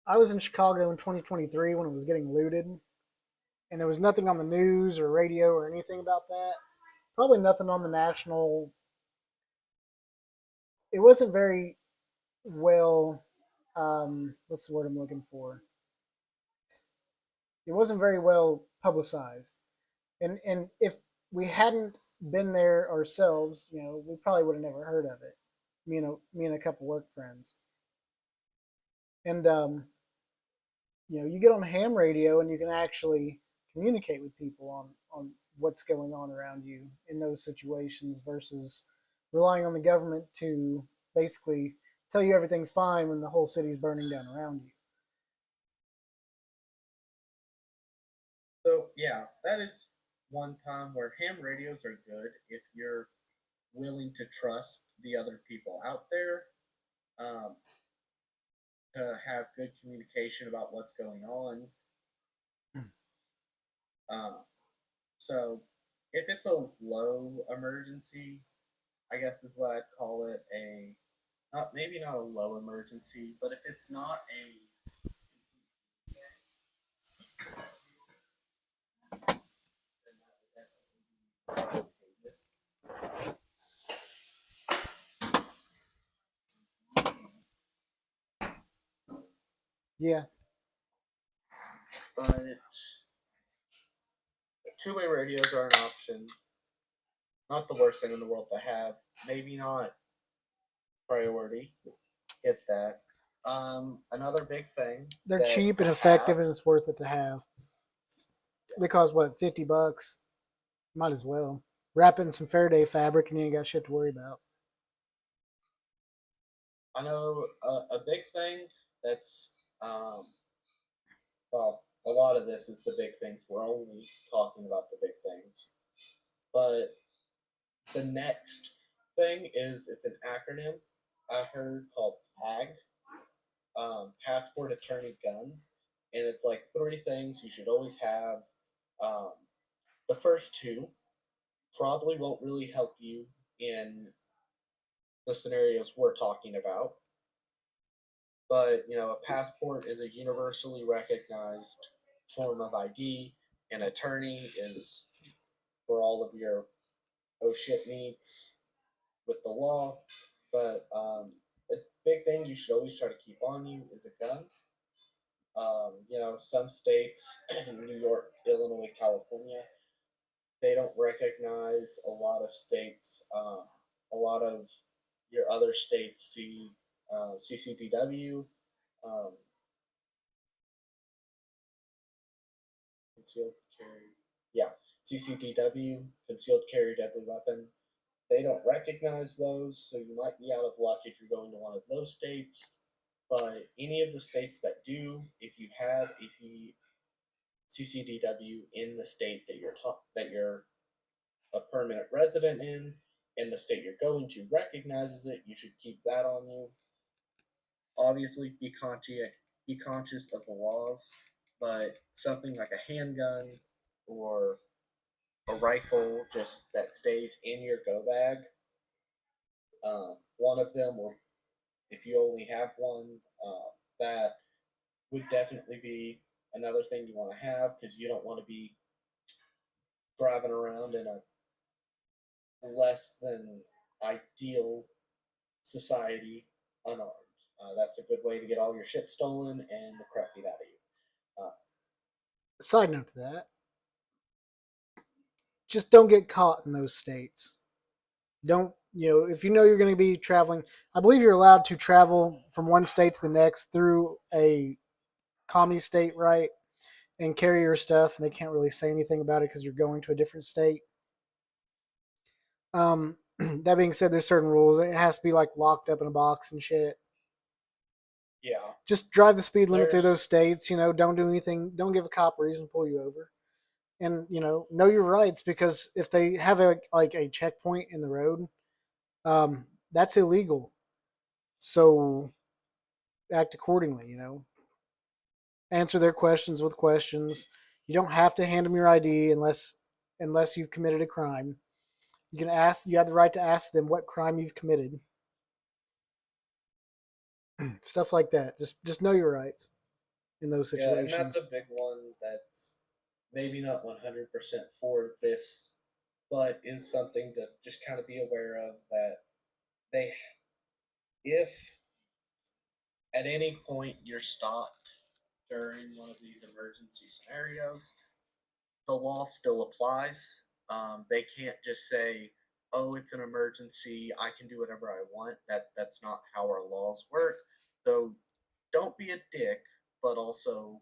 I was in Chicago in 2023 when it was getting looted, and there was nothing on the news or radio or anything about that. Probably nothing on the national. It wasn't very well. What's the word I'm looking for? It wasn't very well publicized, and if we hadn't been there ourselves, we probably would have never heard of it. Me and a couple work friends, and you get on ham radio and you can actually communicate with people on what's going on around you in those situations versus relying on the government to basically tell you everything's fine when the whole city's burning down around you. So yeah, that is one time where ham radios are good if you're willing to trust the other people out there, um, to have good communication about what's going on. Um, so if it's a low emergency, I guess is what I'd call it, a not maybe not a low emergency, but if it's not a, Yeah. but two-way radios are an option. Not the worst thing in the world to have. Maybe not priority. Get that. Another big thing. They're cheap and effective, and it's worth it to have. They cost what, $50? Might as well wrap it in some Faraday fabric, and you ain't got shit to worry about. I know a big thing that's well, a lot of this is the big things. We're only talking about the big things, but the next thing is it's an acronym I heard called PAG, Passport, Attorney, Gun, and it's like 3 things you should always have. Um, the first 2 probably won't really help you in the scenarios we're talking about, but a passport is a universally recognized form of ID. An attorney is for all of your oh shit needs with the law. But a big thing you should always try to keep on you is a gun. Some states, New York, Illinois, California, they don't recognize a lot of states. A lot of your other states see CCDW, um, concealed carry. Yeah, CCDW, concealed carry deadly weapon. They don't recognize those, so you might be out of luck if you're going to one of those states. But any of the states that do, if you have a CCDW in the state that you're a permanent resident in, and the state you're going to recognizes it, you should keep that on you. Obviously, be conscious of the laws, but something like a handgun or a rifle just that stays in your go bag. One of them, or if you only have one, that would definitely be another thing you want to have because you don't want to be driving around in a less than ideal society unarmed. That's a good way to get all your shit stolen and the crap beat out of you. Side note to that, just don't get caught in those states. Don't, if you know you're going to be traveling, I believe you're allowed to travel from one state to the next through a commie state, right? And carry your stuff, and they can't really say anything about it because you're going to a different state. That being said, there's certain rules. It has to be like locked up in a box and shit. Yeah. Just drive the speed limit through those states. Don't do anything. Don't give a cop a reason to pull you over. And know your rights, because if they have a checkpoint in the road, that's illegal. So act accordingly. Answer their questions with questions. You don't have to hand them your ID unless you've committed a crime. You can ask. You have the right to ask them what crime you've committed. Stuff like that. Just know your rights in those situations. Yeah, and that's a big one that's maybe not 100% for this, but is something to just kind of be aware of, that they, if at any point you're stopped during one of these emergency scenarios, the law still applies. They can't just say, "Oh, it's an emergency. I can do whatever I want." That's not how our laws work. So don't be a dick, but also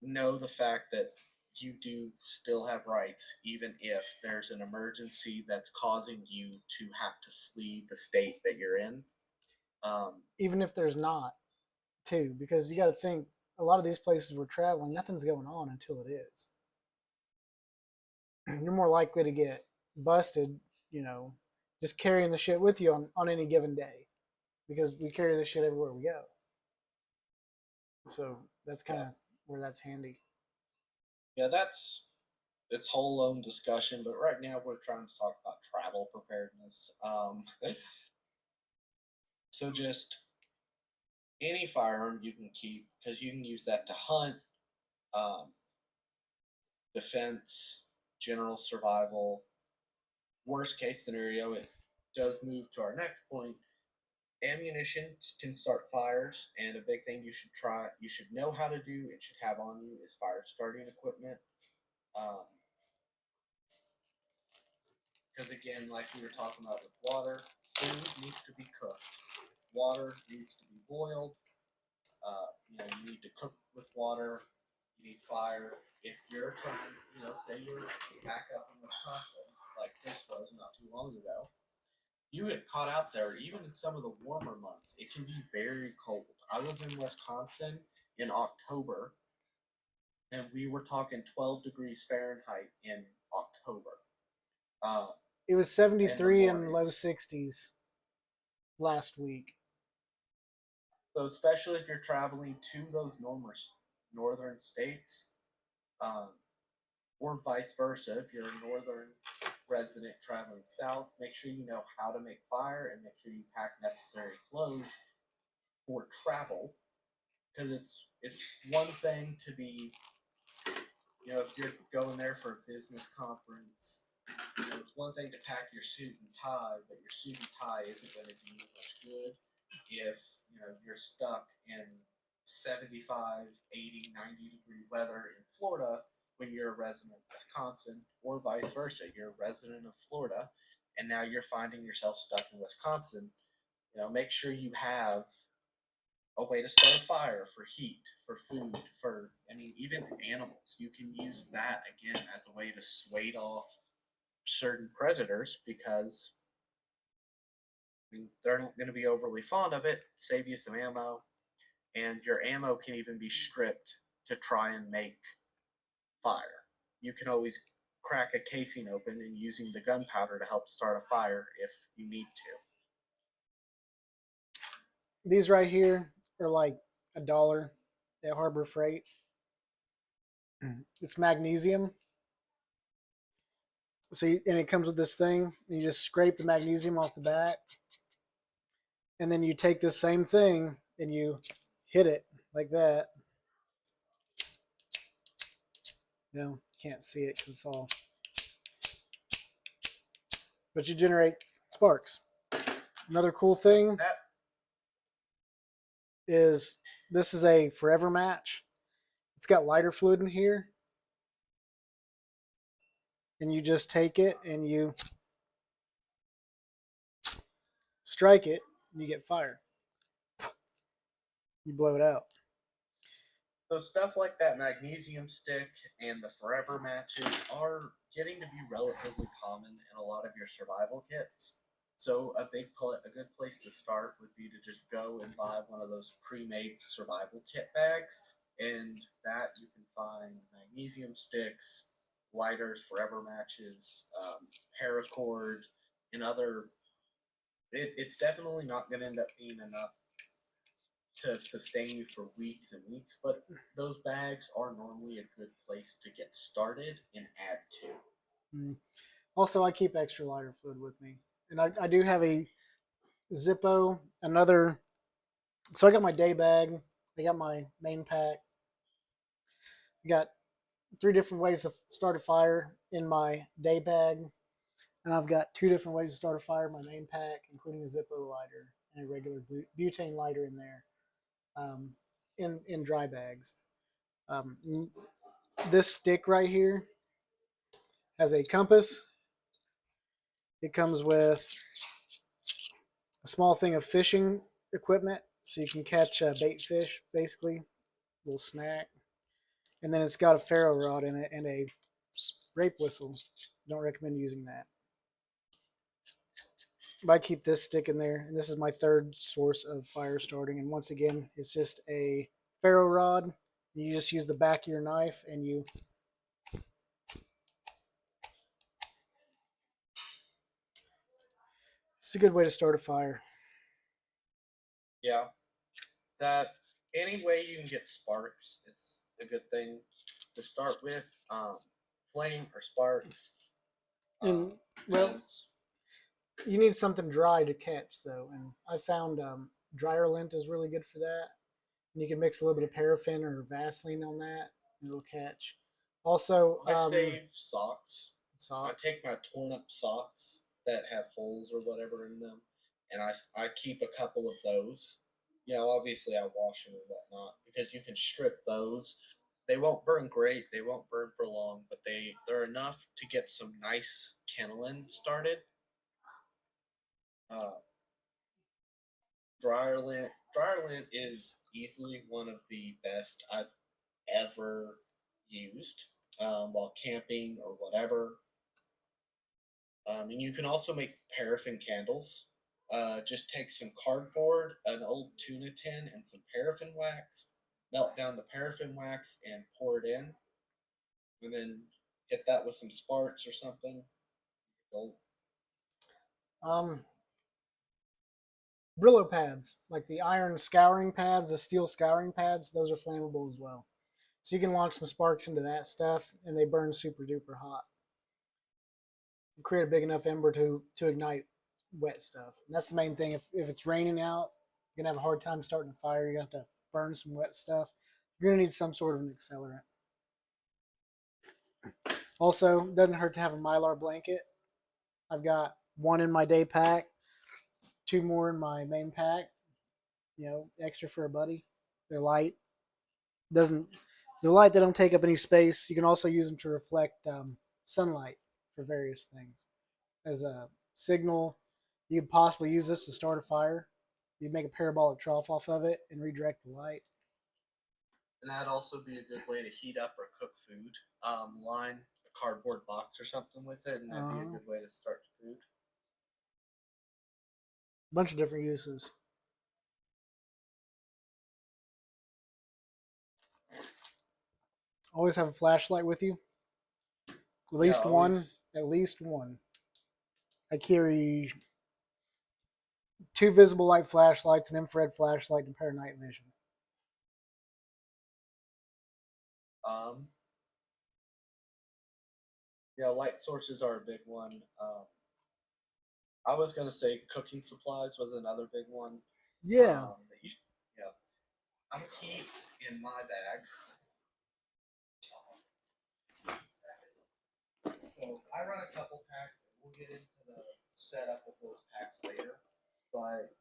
know the fact that you do still have rights, even if there's an emergency that's causing you to have to flee the state that you're in. Even if there's not, too, because you got to think, a lot of these places we're traveling, nothing's going on until it is. You're more likely to get busted, just carrying the shit with you on any given day, because we carry this shit everywhere we go. So that's kind of where that's handy. Yeah, that's its whole own discussion, but right now we're trying to talk about travel preparedness. So just any firearm you can keep, because you can use that to hunt, um, defense, general survival. Worst case scenario, it does move to our next point. Ammunition can start fires, and a big thing you should know how to do, and should have on you is fire starting equipment. Because again, like we were talking about with water, food needs to be cooked. water needs to be boiled. You need to cook with water. You need fire. If you're trying, say you're back up in Wisconsin, like this was not too long ago, you get caught out there, even in some of the warmer months, it can be very cold. I was in Wisconsin in October, and we were talking 12 degrees Fahrenheit in October. It was 73 and low 60s last week. So especially if you're traveling to those northern states, or vice versa, if you're a northern resident traveling south, make sure you know how to make fire and make sure you pack necessary clothes for travel. Because it's one thing to be, if you're going there for a business conference, it's one thing to pack your suit and tie, but your suit and tie isn't going to do you much good if you're stuck in 75, 80, 90-degree weather in Florida when you're a resident of Wisconsin, or vice versa. You're a resident of Florida, and now you're finding yourself stuck in Wisconsin. Make sure you have a way to start a fire for heat, for food, even animals. You can use that again as a way to sway off certain predators because they're not going to be overly fond of it. Save you some ammo, and your ammo can even be stripped to try and make fire. You can always crack a casing open and using the gunpowder to help start a fire if you need to. These right here are like $1 at Harbor Freight. It's magnesium. And it comes with this thing, and you just scrape the magnesium off the back, and then you take this same thing and you hit it like that. Can't see it because it's all, but you generate sparks. Another cool thing is this is a forever match. It's got lighter fluid in here, and you just take it and you strike it and you get fire. You blow it out. So stuff like that magnesium stick and the forever matches are getting to be relatively common in a lot of your survival kits. So a good place to start would be to just go and buy one of those pre-made survival kit bags, and that you can find magnesium sticks, lighters, forever matches, paracord, and other. It's definitely not going to end up being enough to sustain you for weeks and weeks, but those bags are normally a good place to get started and add to. Also, I keep extra lighter fluid with me, and I do have a Zippo, so I got my day bag, I got my main pack, I got 3 different ways to start a fire in my day bag, and I've got 2 different ways to start a fire in my main pack, including a Zippo lighter and a regular butane lighter in there, in dry bags. This stick right here has a compass. It comes with a small thing of fishing equipment, so you can catch bait fish, basically, a little snack. And then it's got a ferro rod in it and a rape whistle. Don't recommend using that. But I keep this stick in there, and this is my 3rd source of fire starting. And once again, it's just a ferro rod. You just use the back of your knife, and you it's a good way to start a fire. Yeah, that any way you can get sparks is a good thing to start with. Flame or sparks. And you need something dry to catch, though, and I found dryer lint is really good for that. And you can mix a little bit of paraffin or Vaseline on that, and it'll catch. Also, I save socks. I take my torn up socks that have holes or whatever in them, and I keep a couple of those. Obviously I wash them and whatnot because you can strip those. They won't burn great, they won't burn for long, but they're enough to get some nice kindling started. Dryer lint. Dryer lint is easily one of the best I've ever used while camping or whatever. And you can also make paraffin candles. Just take some cardboard, an old tuna tin, and some paraffin wax. Melt down the paraffin wax and pour it in, and then hit that with some sparks or something. Um, Brillo pads, like the iron scouring pads, the steel scouring pads, those are flammable as well. So you can launch some sparks into that stuff, and they burn super duper hot. You create a big enough ember to ignite wet stuff. And that's the main thing. If it's raining out, you're gonna have a hard time starting a fire. You're gonna have to burn some wet stuff. You're gonna need some sort of an accelerant. Also, doesn't hurt to have a Mylar blanket. I've got one in my day pack, two more in my main pack. Extra for a buddy. They're light. Doesn't They're light. They don't take up any space. You can also use them to reflect sunlight for various things. As a signal, you could possibly use this to start a fire. You make a parabolic trough off of it and redirect the light. And that'd also be a good way to heat up or cook food. Line a cardboard box or something with it, and that'd be a good way to start food. A bunch of different uses. Always have a flashlight with you. At least one. At least one. I carry 2 visible light flashlights, an infrared flashlight, and a pair of night vision. Yeah, light sources are a big one. I was gonna say cooking supplies was another big one. Yeah. Yeah. I keep in my bag. So I run a couple packs, and we'll get into the setup of those packs later. But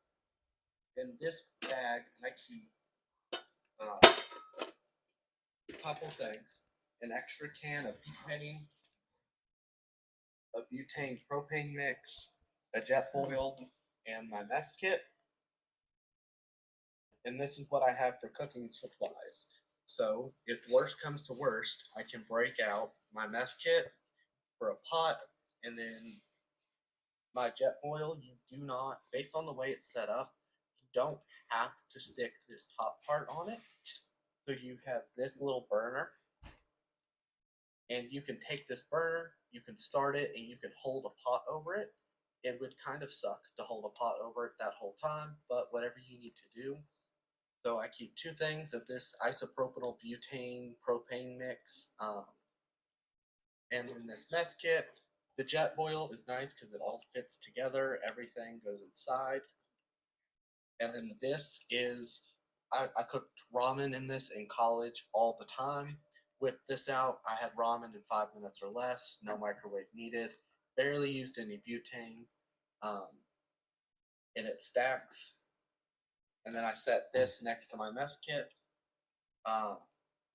in this bag, I keep a couple things: an extra can of butane, a butane propane mix, a Jetboil, and my mess kit. And this is what I have for cooking supplies. So if worst comes to worst, I can break out my mess kit for a pot, and then my Jetboil. You do not, based on the way it's set up, you don't have to stick this top part on it. So you have this little burner, and you can take this burner, you can start it, and you can hold a pot over it. It would kind of suck to hold a pot over it that whole time, but whatever you need to do. So I keep 2 things of this isopropanol butane propane mix, and in this mess kit. The Jetboil is nice because it all fits together. Everything goes inside. And then this is, I cooked ramen in this in college all the time. Whipped this out. I had ramen in 5 minutes or less. No microwave needed. Barely used any butane. Um, and it stacks. And then I set this next to my mess kit.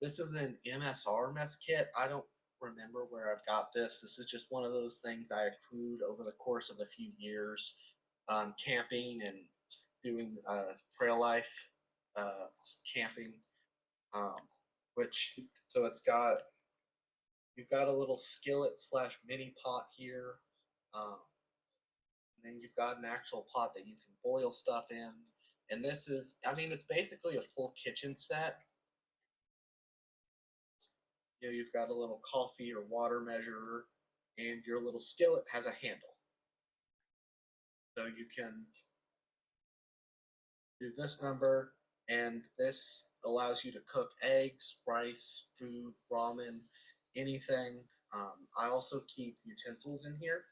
This is an MSR mess kit. I don't remember where I've got this. This is just one of those things I accrued over the course of a few years, camping and doing trail life camping. Which so you've got a little skillet slash mini pot here. And then you've got an actual pot that you can boil stuff in. And this is, I mean, it's basically a full kitchen set. You've got a little coffee or water measurer, and your little skillet has a handle. So you can do this number, and this allows you to cook eggs, rice, food, ramen, anything. I also keep utensils in here.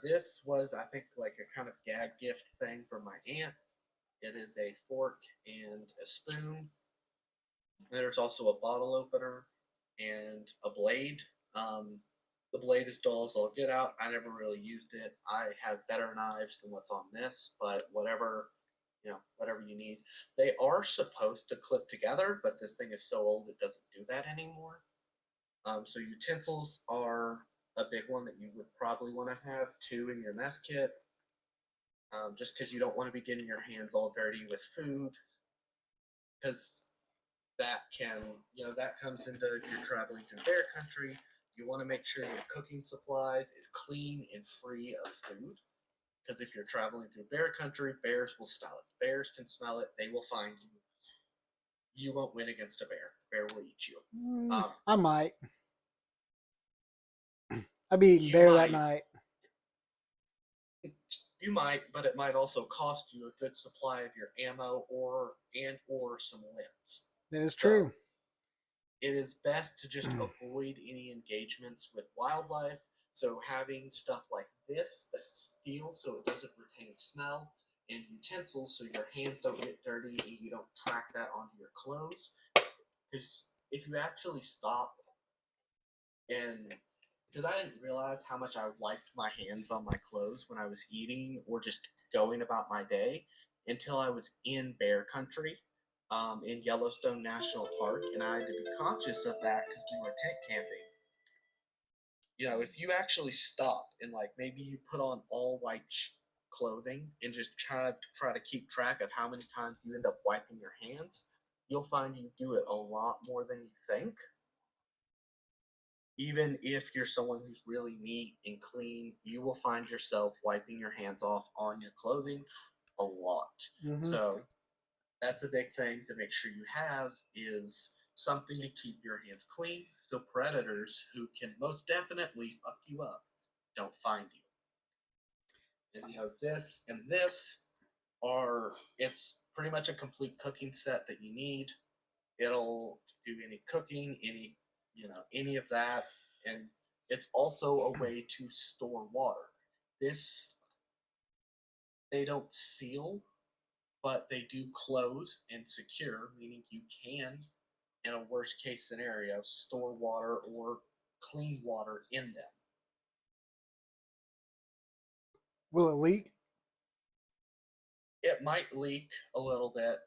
This was, I think, like a kind of gag gift thing from my aunt. It is a fork and a spoon. There's also a bottle opener and a blade. The blade is dull as all get out. I never really used it. I have better knives than what's on this, but whatever you need. They are supposed to clip together, but this thing is so old it doesn't do that anymore. So utensils are a big one that you would probably want to have 2 in your mess kit. just because you don't want to be getting your hands all dirty with food, because that can, that comes into if you're traveling through bear country. You want to make sure your cooking supplies is clean and free of food. Because if you're traveling through bear country, bears will smell it. Bears can smell it. They will find you. You won't win against a bear. Bear will eat you. I might. I'd be eating bear that night. You might, but it might also cost you a good supply of your ammo or some limbs. That is true. It is best to just avoid any engagements with wildlife. So having stuff like this that's steel so it doesn't retain smell, and utensils so your hands don't get dirty and you don't track that onto your clothes. Because if you actually stop and because I didn't realize how much I wiped my hands on my clothes when I was eating or just going about my day until I was in bear country in Yellowstone National Park, and I had to be conscious of that because we were tent camping. If you actually stop and like maybe you put on all white clothing and just kind of try to keep track of how many times you end up wiping your hands, you'll find you do it a lot more than you think. Even if you're someone who's really neat and clean, you will find yourself wiping your hands off on your clothing a lot. Mm-hmm. So that's a big thing to make sure you have is something to keep your hands clean so predators who can most definitely fuck you up don't find you. And this and this it's pretty much a complete cooking set that you need. It'll do any cooking, any of that. And it's also a way to store water. They don't seal, but they do close and secure, meaning you can, in a worst case scenario, store water or clean water in them. Will it leak? It might leak a little bit.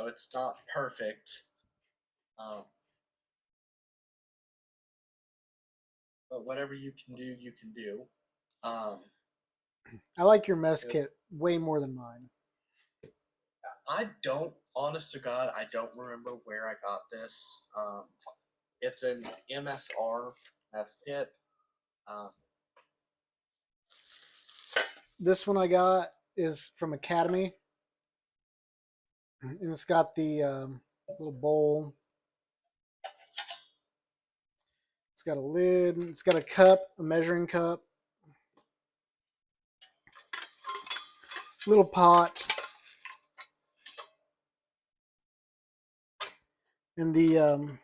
It's not perfect. But whatever you can do, you can do. I like your mess kit way more than mine. Honest to God, I don't remember where I got this. It's an MSR mess kit. This one I got is from Academy. And it's got the little bowl. It's got a lid. It's got a cup, a measuring cup. Little pot. And the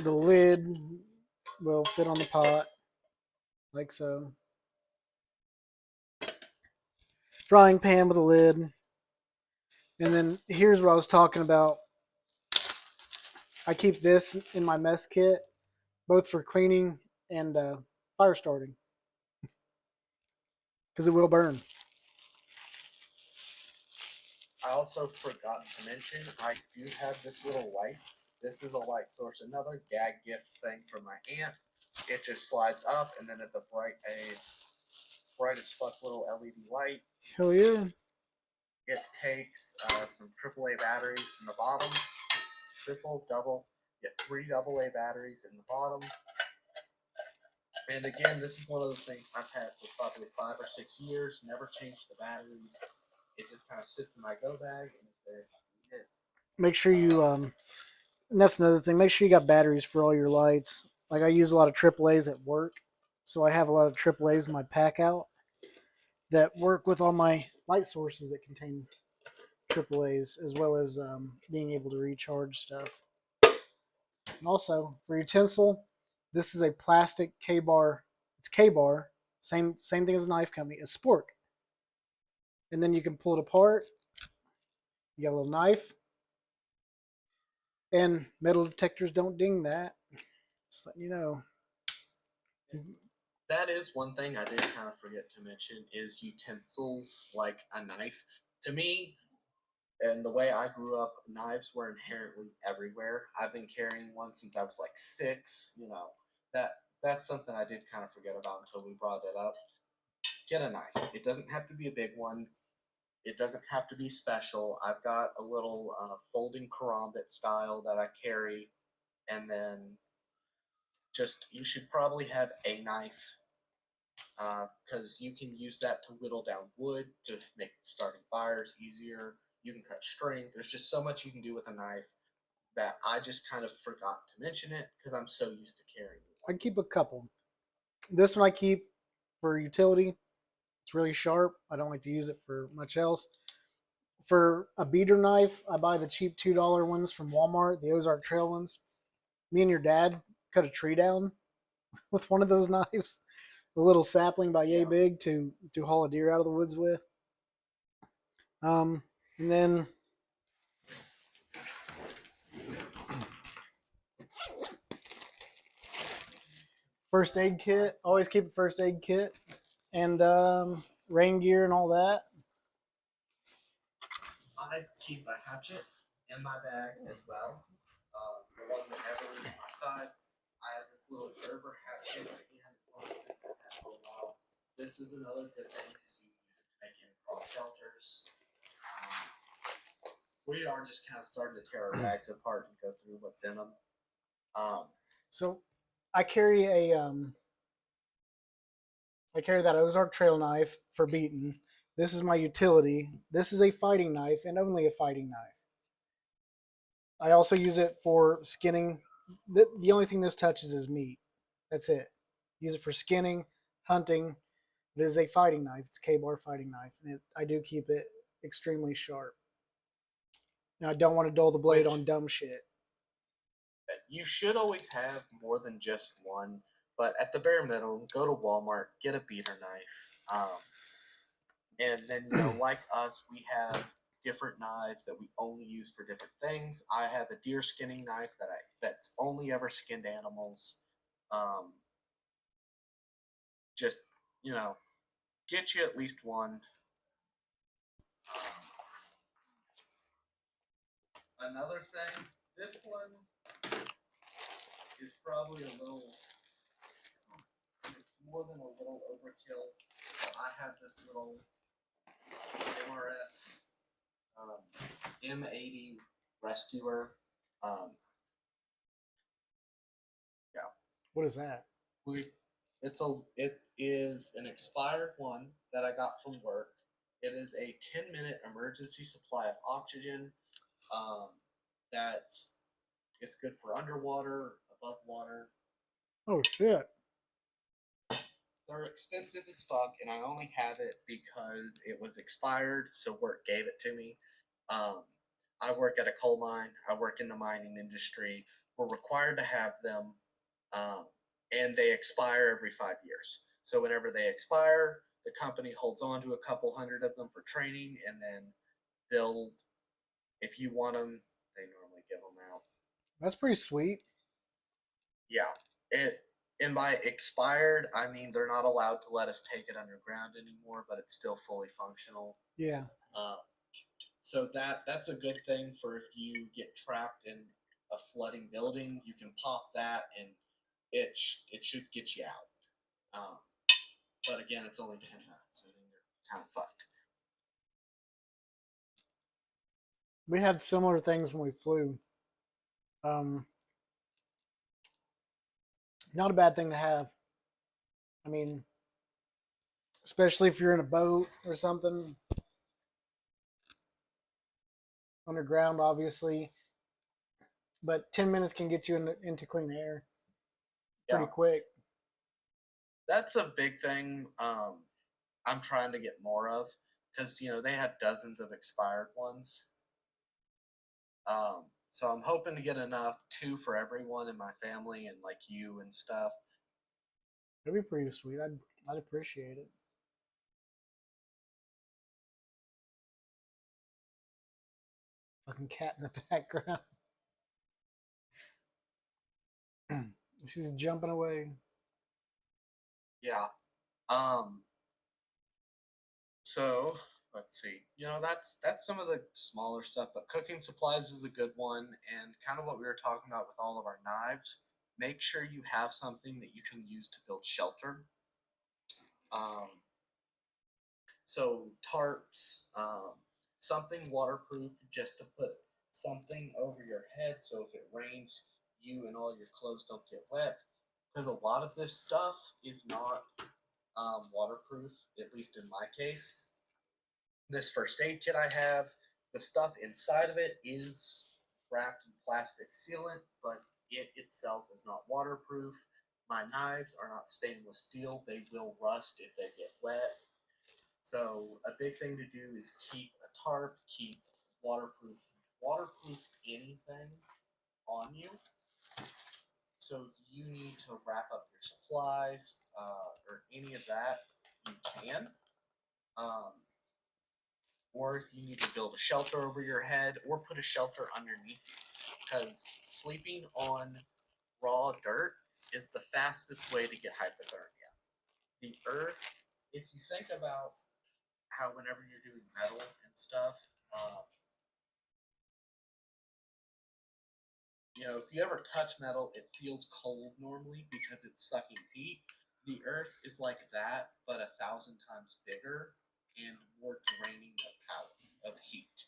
lid will fit on the pot, like so. Frying pan with a lid. And then here's what I was talking about. I keep this in my mess kit, both for cleaning and fire starting, because it will burn. I also forgot to mention, I do have this little light. This is a light source, another gag gift thing from my aunt. It just slides up, and then it's a bright as fuck little LED light. Hell yeah. It takes some AAA batteries in the bottom, triple, double, get 3 AA batteries in the bottom. And again, this is one of those things I've had for probably 5 or 6 years, never changed the batteries. It just kind of sits in my go bag and it's there. Make sure you, and that's another thing, make sure you got batteries for all your lights. Like I use a lot of AAAs at work, so I have a lot of AAAs in my pack out that work with all my light sources that contain AAAs, as well as being able to recharge stuff. And also, for utensil, this is a plastic K-bar. It's K-bar, same thing as a knife company, a spork. And then you can pull it apart. You got a little knife. And metal detectors don't ding that. Just letting you know. That is one thing I did kind of forget to mention is utensils like a knife. To me, and the way I grew up, knives were inherently everywhere. I've been carrying one since I was like 6. That's something I did kind of forget about until we brought it up. get a knife. It doesn't have to be a big one. It doesn't have to be special. I've got a little folding karambit style that I carry, and then just you should probably have a knife because you can use that to whittle down wood to make starting fires easier. You can cut string. There's just so much you can do with a knife that I just kind of forgot to mention it because I'm so used to carrying it. I keep a couple. This one I keep for utility. It's really sharp. I don't like to use it for much else. For a beater knife, I buy the cheap $2 ones from Walmart, the Ozark Trail ones. Me and your dad cut a tree down with one of those knives, a little sapling about yay big to haul a deer out of the woods with. And then first aid kit. Always keep a first aid kit and rain gear and all that. I keep a hatchet in my bag as well. The one that never leaves my side. I have this little Gerber hatchet again. It's been that for a while. This is another good thing because you use it to make improv shelters. We are just kind of starting to tear our bags apart and go through what's in them. So I carry that Ozark Trail knife for beating. This is my utility. This is a fighting knife and only a fighting knife. I also use it for skinning. The only thing this touches is meat. That's it. Use it for skinning, hunting. It is a fighting knife. It's a K-bar fighting knife. And I do keep it extremely sharp. Now, I don't want to dull the blade on dumb shit. You should always have more than just one, but at the bare minimum, go to Walmart, get a beater knife. And then, like us, we have different knives that we only use for different things. I have a deer skinning knife that's only ever skinned animals. Just get you at least one. Another thing, this one is probably a little. It's more than a little overkill. I have this little MRS M80 Rescuer. Yeah. What is that? It is an expired one that I got from work. It is a 10-minute emergency supply of oxygen. That it's good for underwater, above water. Oh shit. They're expensive as fuck, and I only have it because it was expired, so work gave it to me. I work at a coal mine. I work in the mining industry. We're required to have them, and they expire every 5 years. So whenever they expire, the company holds on to a couple hundred of them for training, and then they'll, if you want them, they normally give them out. That's pretty sweet. Yeah, and by expired, I mean they're not allowed to let us take it underground anymore, but it's still fully functional. Yeah. So that's a good thing for if you get trapped in a flooding building, you can pop that and it should get you out. But again, it's only 10 minutes, and then you're kind of fucked. We had similar things when we flew. Not a bad thing to have. I mean, especially if you're in a boat or something. Underground, obviously. But 10 minutes can get you into clean air pretty quick. That's a big thing I'm trying to get more of because, they had dozens of expired ones. So I'm hoping to get enough, 2 for everyone in my family and like you and stuff. That'd be pretty sweet. I'd appreciate it. Fucking cat in the background. She's jumping away. Yeah. So let's see. That's some of the smaller stuff, but cooking supplies is a good one, and kind of what we were talking about with all of our knives. Make sure you have something that you can use to build shelter. So tarps, something waterproof, just to put something over your head, so if it rains, you and all your clothes don't get wet. Because a lot of this stuff is not waterproof, at least in my case. This first aid kit I have, the stuff inside of it is wrapped in plastic sealant, but it itself is not waterproof. My knives are not stainless steel. They will rust if they get wet. So a big thing to do is keep a tarp, keep waterproof anything on you. So if you need to wrap up your supplies or any of that, you can. Um, or if you need to build a shelter over your head or put a shelter underneath you. Because sleeping on raw dirt is the fastest way to get hypothermia. The earth, if you think about how whenever you're doing metal and stuff, if you ever touch metal, it feels cold normally because it's sucking heat. The earth is like that, but 1,000 times bigger and more draining of power, of heat.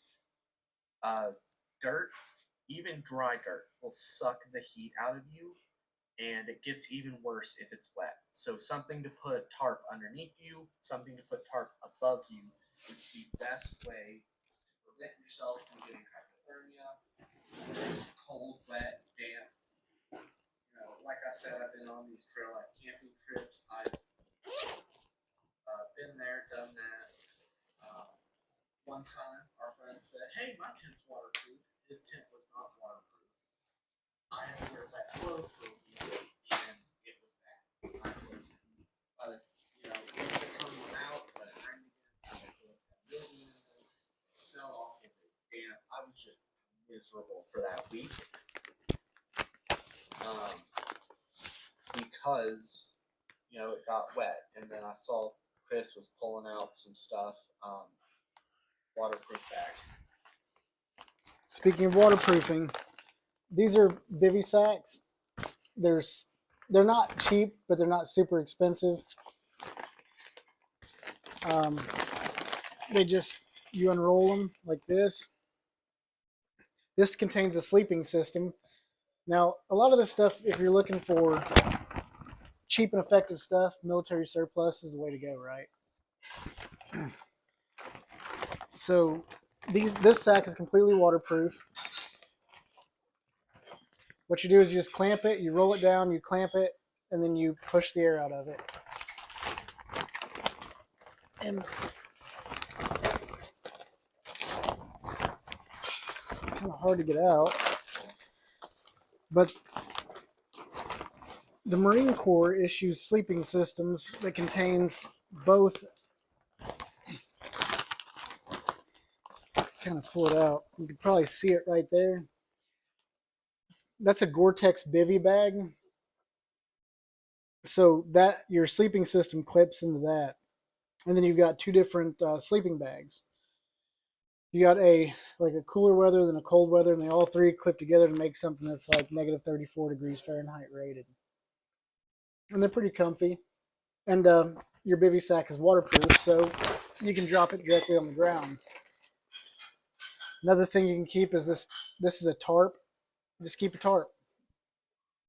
Dirt, even dry dirt, will suck the heat out of you, and it gets even worse if it's wet. So something to put tarp underneath you, something to put tarp above you is the best way to prevent yourself from getting hypothermia, cold, wet, damp. Like I said, I've been on these trail life camping trips. I've been there, done that. One time, our friend said, "Hey, my tent's waterproof." His tent was not waterproof. I had to wear wet clothes for a week, and it was bad. My clothes, they come out, but it rained again, so my clothes got mildew in them. It smelled awful, it was damp. I was just miserable for that week. Because it got wet, and then I saw Chris was pulling out some stuff, waterproof bag. Speaking of waterproofing, these are bivy sacks. They're not cheap, but they're not super expensive. You unroll them like this. This contains a sleeping system. Now, a lot of this stuff, if you're looking for cheap and effective stuff, military surplus is the way to go, right? So this sack is completely waterproof. What you do is you just clamp it, you roll it down, you clamp it, and then you push the air out of it. And it's kind of hard to get out, but the Marine Corps issues sleeping systems that contains both. Kind of pull it out. You can probably see it right there. That's a Gore-Tex bivy bag. So that your sleeping system clips into that, and then you've got two different sleeping bags. You got a cooler weather than a cold weather, and they all three clip together to make something that's like negative 34 degrees Fahrenheit rated. And they're pretty comfy. And your bivy sack is waterproof, so you can drop it directly on the ground. Another thing you can keep is this. This is a tarp. Just keep a tarp.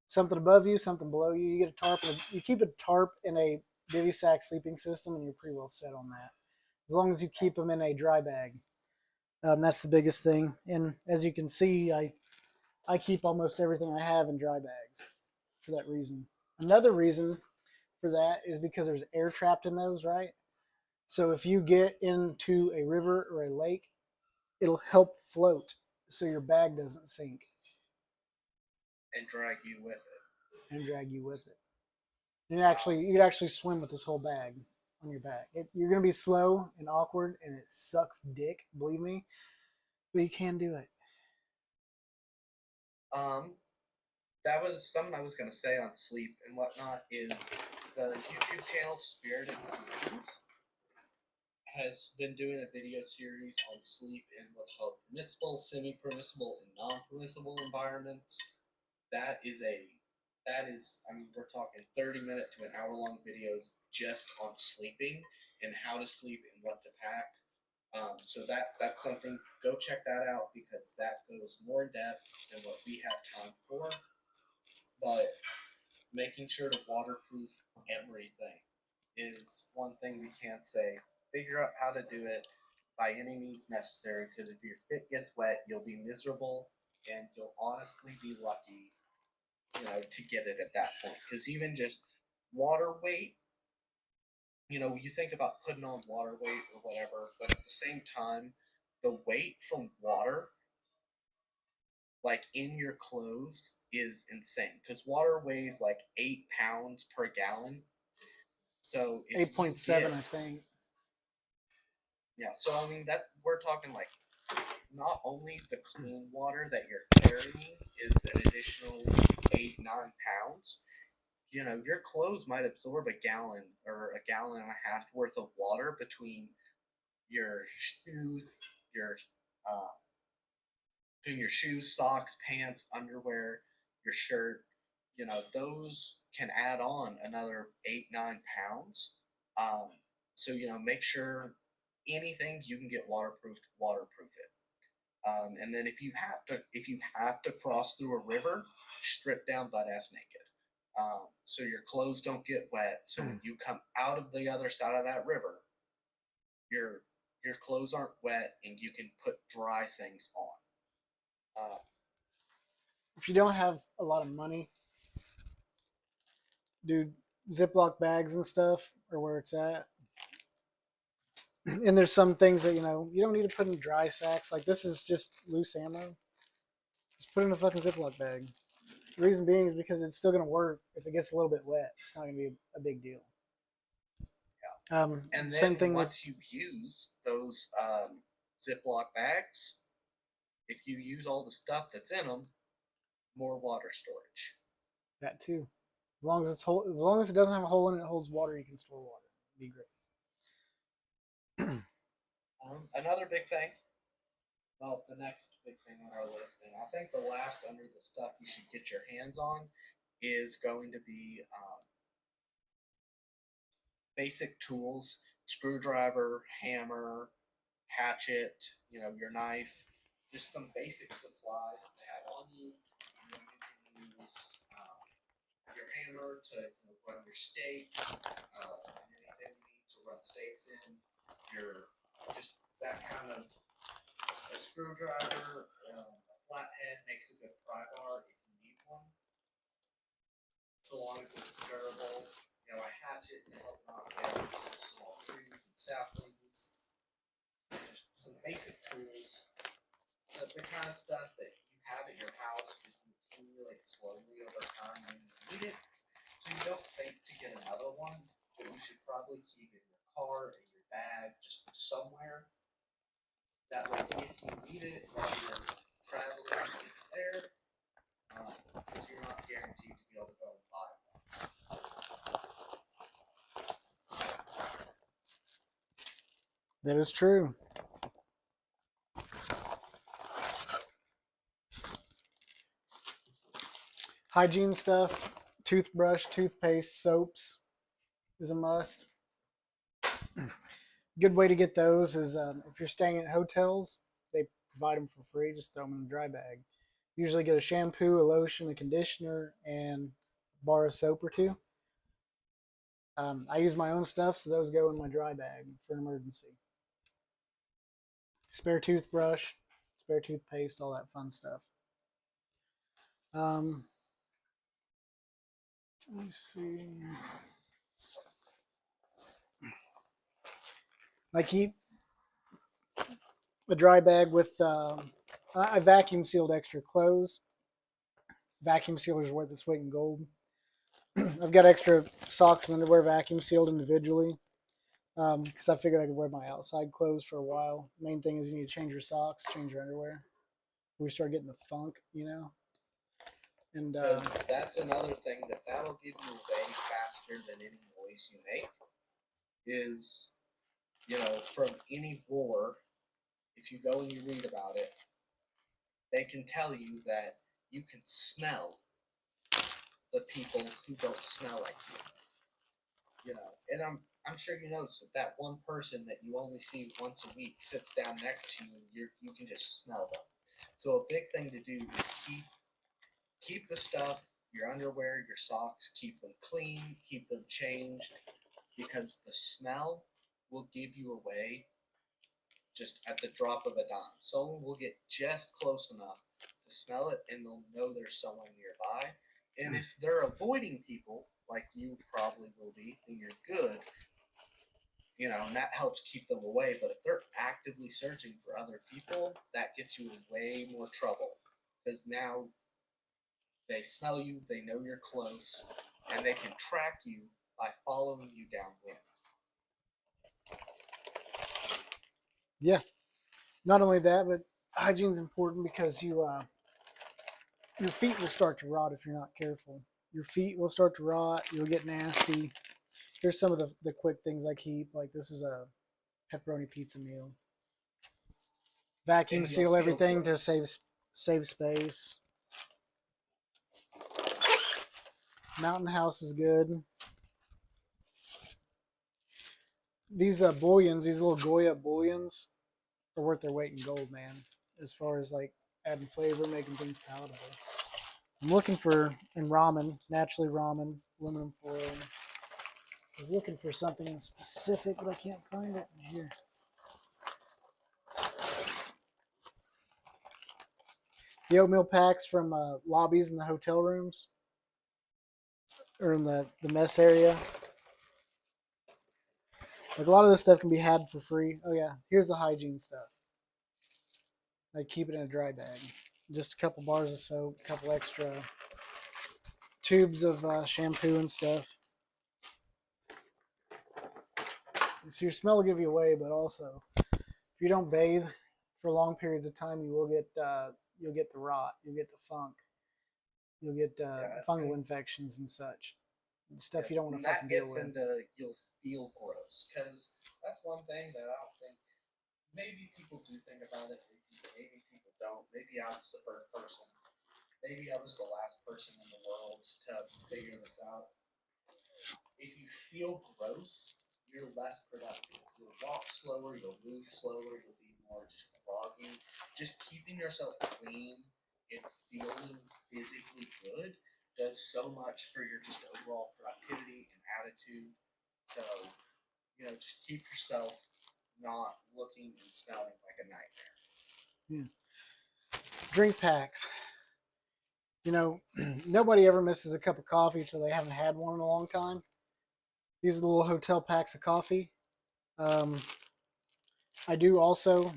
Something above you, something below you. You get a tarp. You keep a tarp in a bivy sack sleeping system, and you're pretty well set on that. As long as you keep them in a dry bag. That's the biggest thing. And as you can see, I keep almost everything I have in dry bags for that reason. Another reason for that is because there's air trapped in those, right? So if you get into a river or a lake, it'll help float so your bag doesn't sink. And drag you with it. And you could actually swim with this whole bag on your back. You're going to be slow and awkward, and it sucks dick, believe me, but you can do it. That was something I was going to say on sleep and whatnot. Is the YouTube channel Spirited Systems has been doing a video series on sleep in what's called permissible, semi-permissible, and non-permissible environments. That is a that is, I mean, we're talking 30-minute to an hour-long videos just on sleeping and how to sleep and what to pack. So that's something. Go check that out because that goes more in depth than what we have time for. But making sure to waterproof everything is one thing we can't say. Figure out how to do it by any means necessary, because if your fit gets wet, you'll be miserable and you'll honestly be lucky, to get it at that point. Because even just water weight, you think about putting on water weight or whatever, but at the same time, the weight from water, like in your clothes, is insane. Because water weighs like 8 pounds per gallon. So if 8.7, I think. Yeah, so I mean that we're talking like not only the clean water that you're carrying is an additional 8-9 pounds. Your clothes might absorb a gallon or a gallon and a half worth of water between your shoes, your uh, between your shoes, socks, pants, underwear, your shirt. Those can add on another 8-9 pounds. Um, so make sure anything you can get waterproof it. And then if you have to cross through a river, strip down butt ass naked, so your clothes don't get wet. So when you come out of the other side of that river, your your clothes aren't wet and you can put dry things on. If you don't have a lot of money, dude, Ziploc bags and stuff are where it's at. And there's some things that you don't need to put in dry sacks. Like this is just loose ammo. Just put it in a fucking Ziploc bag. The reason being is because it's still gonna work if it gets a little bit wet. It's not gonna be a big deal. And same then thing once you use those Ziploc bags, if you use all the stuff that's in them, more water storage. That too. As long as it doesn't have a hole in it, it holds water. You can store water. It'd be great. Another big thing. Well, the next big thing on our list, and I think the last under the stuff you should get your hands on, is going to be basic tools: screwdriver, hammer, hatchet, your knife, just some basic supplies to have on you. You can use your hammer to run your stakes, and anything you need to run stakes in. Your just that kind of a screwdriver, a flathead makes a good pry bar if you need one. So long as it's durable. A hatchet to help knock down some small trees and saplings. Just some basic tools. The kind of stuff that you have at your house just accumulate slowly over time when you need it. So you don't think to get another one, but you should probably keep it in your car, in your bag, just somewhere. That way, if you need it while you're traveling, it's there. Because you're not guaranteed to be able to go and buy one. That is true. Hygiene stuff, toothbrush, toothpaste, soaps is a must. Good way to get those is if you're staying at hotels, they provide them for free. Just throw them in a dry bag. Usually get a shampoo, a lotion, a conditioner, and a bar of soap or two. I use my own stuff, so those go in my dry bag for an emergency. Spare toothbrush, spare toothpaste, all that fun stuff. Let me see. I keep a dry bag with I vacuum sealed extra clothes. Vacuum sealers are worth its weight in gold. I've got extra socks and underwear vacuum sealed individually because I figured I could wear my outside clothes for a while. Main thing is you need to change your socks, change your underwear. We start getting the funk, And that's another thing that'll give you away faster than any noise you make. Is from any war, if you go and you read about it, they can tell you that you can smell the people who don't smell like you. And I'm sure you notice that one person that you only see once a week sits down next to you, and you can just smell them. So a big thing to do is keep the stuff, your underwear, your socks, keep them clean, keep them changed, because the smell will give you away just at the drop of a dime. Someone will get just close enough to smell it, and they'll know there's someone nearby. And if they're avoiding people, like you probably will be, and you're good, and that helps keep them away. But if they're actively searching for other people, that gets you in way more trouble, because now they smell you, they know you're close, and they can track you by following you downwind. Yeah. Not only that, but hygiene's important because your feet will start to rot if you're not careful. Your feet will start to rot. You'll get nasty. Here's some of the quick things I keep. Like this is a pepperoni pizza meal. Vacuum seal everything to save space. Mountain House is good. These bouillons, these little Goya bouillons, are worth their weight in gold, man. As far as like adding flavor, making things palatable. I'm looking for in ramen, naturally ramen, aluminum foil. I was looking for something specific, but I can't find it in here. The oatmeal packs from lobbies in the hotel rooms or in the mess area. Like a lot of this stuff can be had for free. Oh yeah, here's the hygiene stuff. I keep it in a dry bag. Just a couple bars of soap, a couple extra tubes of shampoo and stuff. So your smell will give you away, but also if you don't bathe for long periods of time, you'll get the rot, you'll get the funk, you'll get fungal infections and such. Stuff you don't want to fucking deal with. That gets into you'll feel gross, because that's one thing that I don't think. Maybe people do think about it. Maybe people don't. Maybe I was the first person. Maybe I was the last person in the world to figure this out. If you feel gross, you're less productive. You'll walk slower, you'll move slower, you'll be more just groggy. Just keeping yourself clean and feeling physically good does so much for your just overall productivity and attitude. So, just keep yourself not looking and smelling like a nightmare. Yeah. Drink packs. Nobody ever misses a cup of coffee until they haven't had one in a long time. These are the little hotel packs of coffee. I do also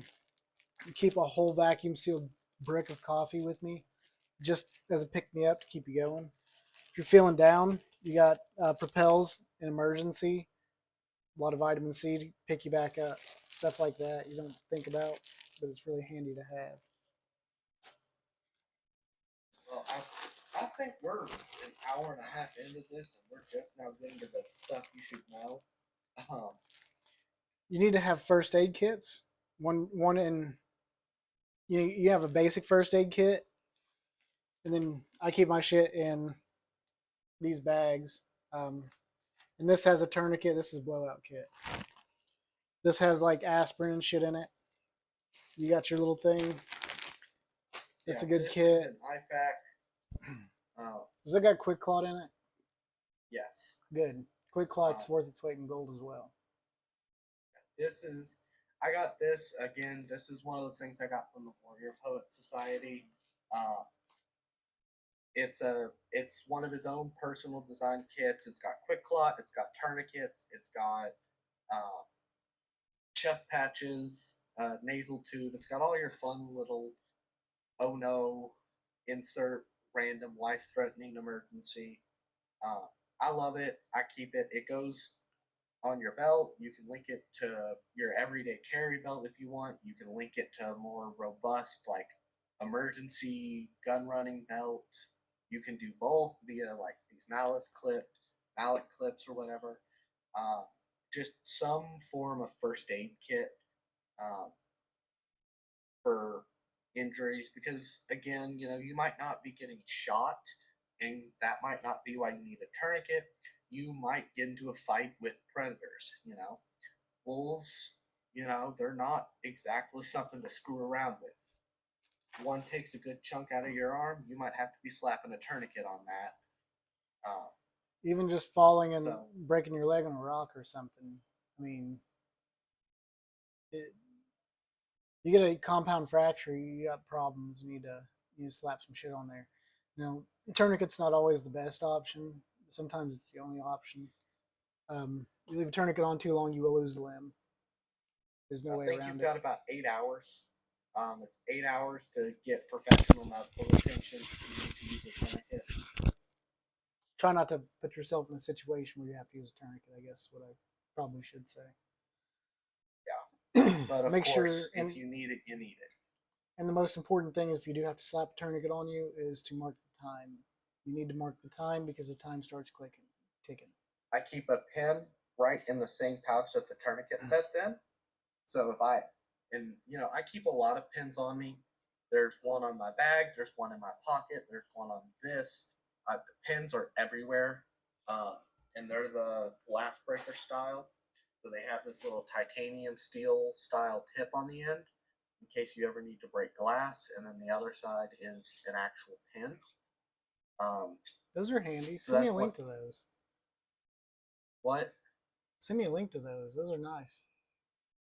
keep a whole vacuum sealed brick of coffee with me, just as a pick me up to keep you going. If you're feeling down, you got Propels in emergency, a lot of vitamin C to pick you back up, stuff like that you don't think about, but it's really handy to have. Well, I think we're an hour and a half into this, and we're just now getting to the stuff you should know. Um, You need to have first aid kits. One in you have a basic first aid kit, and then I keep my shit in these bags. And this has a tourniquet. This is a blowout kit. This has like aspirin and shit in it. You got your little thing. It's a good this kit. Is an IFAC. Does it got Quick Clot in it? Yes. Good. Quick Clot's worth its weight in gold as well. I got this again. This is one of those things I got from the Warrior Poet Society. It's one of his own personal design kits. It's got Quick Clot. It's got tourniquets. It's got chest patches, nasal tube. It's got all your fun little oh no, insert random life threatening emergency. Uh, I love it. I keep it. It goes on your belt. You can link it to your everyday carry belt if you want. You can link it to a more robust, like emergency gun running belt. You can do both via like these mallet clips or whatever. Uh, just some form of first aid kit um, for injuries, because again, you might not be getting shot, and that might not be why you need a tourniquet. You might get into a fight with predators. Wolves. They're not exactly something to screw around with. One takes a good chunk out of your arm, you might have to be slapping a tourniquet on that. Even just falling and So breaking your leg on a rock or something. I mean, you get a compound fracture, you got problems. You need to slap some shit on there. Now, tourniquet's not always the best option. Sometimes it's the only option. You leave a tourniquet on too long, you will lose the limb. There's no way I think around you've it. got about 8 hours. It's 8 hours to get professional medical attention. You need to use a tourniquet. Try not to put yourself in a situation where you have to use a tourniquet, I guess is what I probably should say. Yeah. But of Make course, sure, if you need it, you need it. and the most important thing is if you do have to slap a tourniquet on you is to mark the time. You need to mark the time because the time starts ticking. I keep a pin right in the same pouch that the tourniquet sets in. So I keep a lot of pins on me. There's one on my bag. There's one in my pocket. There's one on this. The pins are everywhere, and they're the glass breaker style. So they have this little titanium steel style tip on the end in case you ever need to break glass, and then the other side is an actual pin. Those are handy. So Send me a link to those. What? Send me a link to those. Those are nice.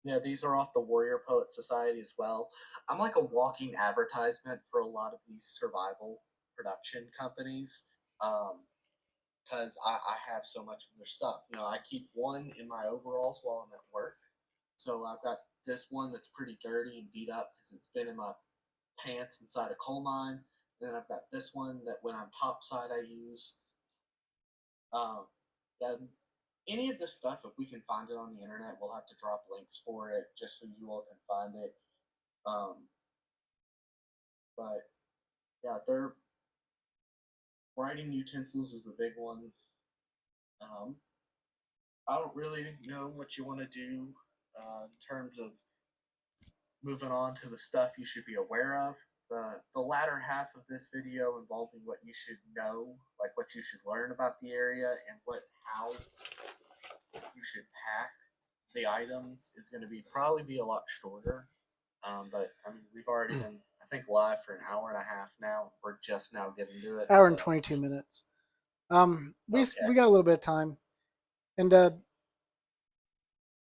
Yeah, these are off the Warrior Poet Society as well. I'm like a walking advertisement for a lot of these survival production companies because I have so much of their stuff. I keep one in my overalls while I'm at work. So I've got this one that's pretty dirty and beat up because it's been in my pants inside a coal mine. And then I've got this one that when I'm topside I use. Then any of this stuff, if we can find it on the internet, we'll have to drop links for it just so you all can find it. But yeah, their writing utensils is a big one. I don't really know what you want to do in terms of moving on to the stuff you should be aware of. The latter half of this video involving what you should know, like what you should learn about the area and how you should pack the items is going to probably be a lot shorter. But we've already been, I think, live for an hour and a half now. We're just now getting to it. Hour and 22 minutes. We got a little bit of time, and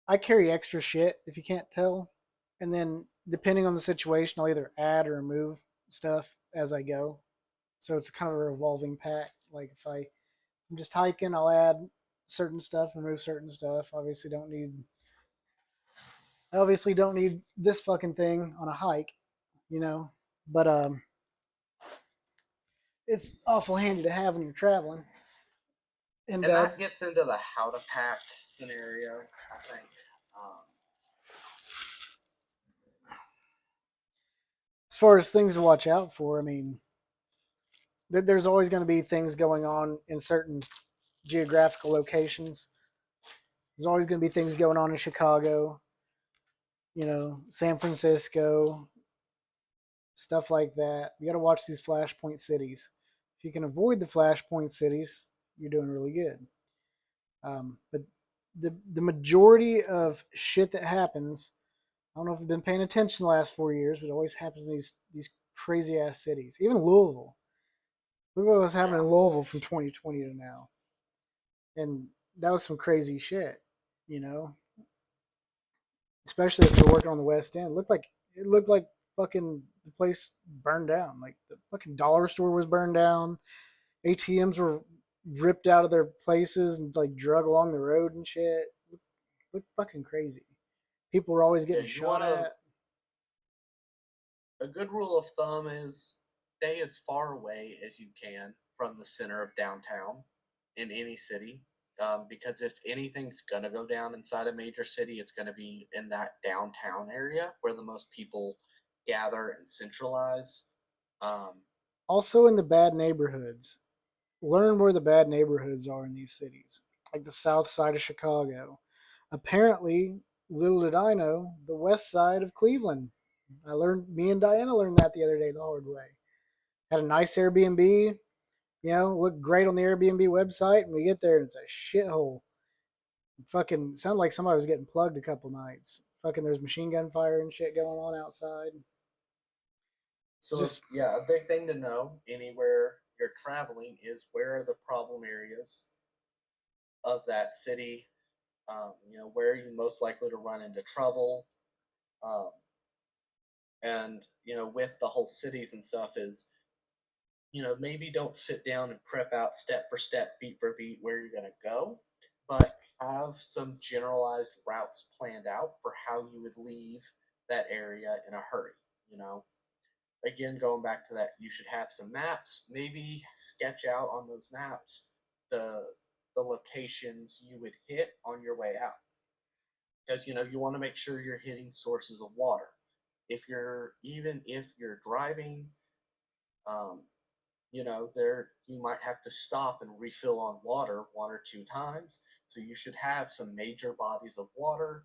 I carry extra shit if you can't tell, and then depending on the situation, I'll either add or remove stuff as I go. So it's kind of a revolving pack. Like if I'm just hiking, I'll add certain stuff, remove certain stuff. I obviously don't need this fucking thing on a hike, But it's awful handy to have when you're traveling. And that gets into the how to pack scenario, I think. As far as things to watch out for, there's always going to be things going on in certain geographical locations. There's always going to be things going on in Chicago, San Francisco, stuff like that. You got to watch these flashpoint cities. If you can avoid the flashpoint cities, you're doing really good. But the majority of shit that happens, I don't know if you've been paying attention the last 4 years, but it always happens in these crazy ass cities. Even Louisville. Look what was happening in Louisville from 2020 to now. And that was some crazy shit, Especially if you're working on the West End. It looked like fucking the place burned down. Like the fucking dollar store was burned down. ATMs were ripped out of their places and like drug along the road and shit. Looked fucking crazy. People were always getting shot at. A good rule of thumb is stay as far away as you can from the center of downtown in any city. Because if anything's going to go down inside a major city, it's going to be in that downtown area where the most people gather and centralize. Also in the bad neighborhoods. Learn where the bad neighborhoods are in these cities, like the south side of Chicago. Apparently, little did I know, the west side of Cleveland. Me and Diana learned that the other day the hard way. Had a nice Airbnb, look great on the Airbnb website, and we get there and it's a shithole. Fucking sounded like somebody was getting plugged a couple nights. Fucking there's machine gun fire and shit going on outside. So yeah, a big thing to know anywhere you're traveling is where are the problem areas of that city. Where are you most likely to run into trouble? Um, and with the whole cities and stuff is maybe don't sit down and prep out step for step, beat for beat where you're going to go, but have some generalized routes planned out for how you would leave that area in a hurry. You know, again, going back to that, you should have some maps. Maybe sketch out on those maps the the locations you would hit on your way out, because you want to make sure you're hitting sources of water. If you're driving, um, there you might have to stop and refill on water 1 or 2 times. So you should have some major bodies of water,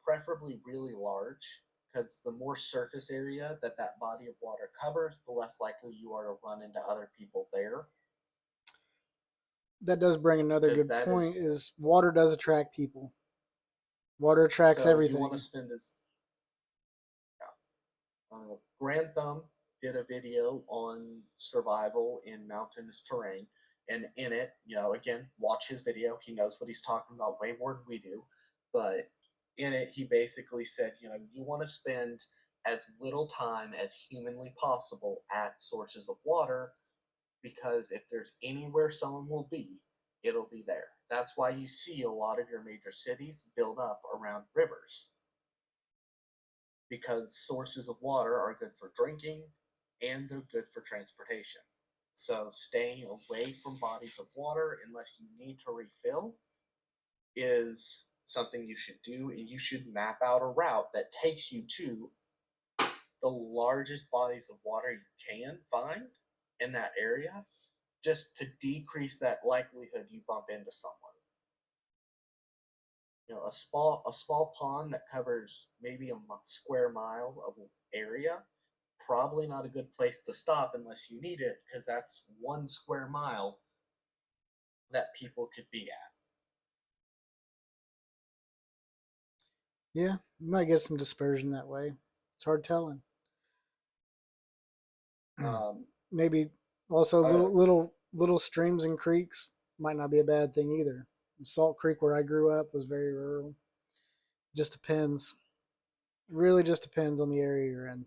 preferably really large, because the more surface area that body of water covers, the less likely you are to run into other people there. That does bring another Because good that point: is is water does attract people. Water attracts so you want to everything. spend as Grand Thumb did a video on survival in mountainous terrain, and in it, again, watch his video. He knows what he's talking about way more than we do. But in it, he basically said, you want to spend as little time as humanly possible at sources of water, because if there's anywhere someone will be, it'll be there. That's why you see a lot of your major cities build up around rivers, because sources of water are good for drinking and they're good for transportation. So staying away from bodies of water unless you need to refill is something you should do, and you should map out a route that takes you to the largest bodies of water you can find in that area, just to decrease that likelihood you bump into someone. A small pond that covers maybe a square mile of area, probably not a good place to stop unless you need it, because that's 1 square mile that people could be at. Yeah, you might get some dispersion that way. It's hard telling. Um, Maybe also uh, little streams and creeks might not be a bad thing either. Salt Creek, where I grew up, was very rural. Just depends. It really just depends on the area you're in.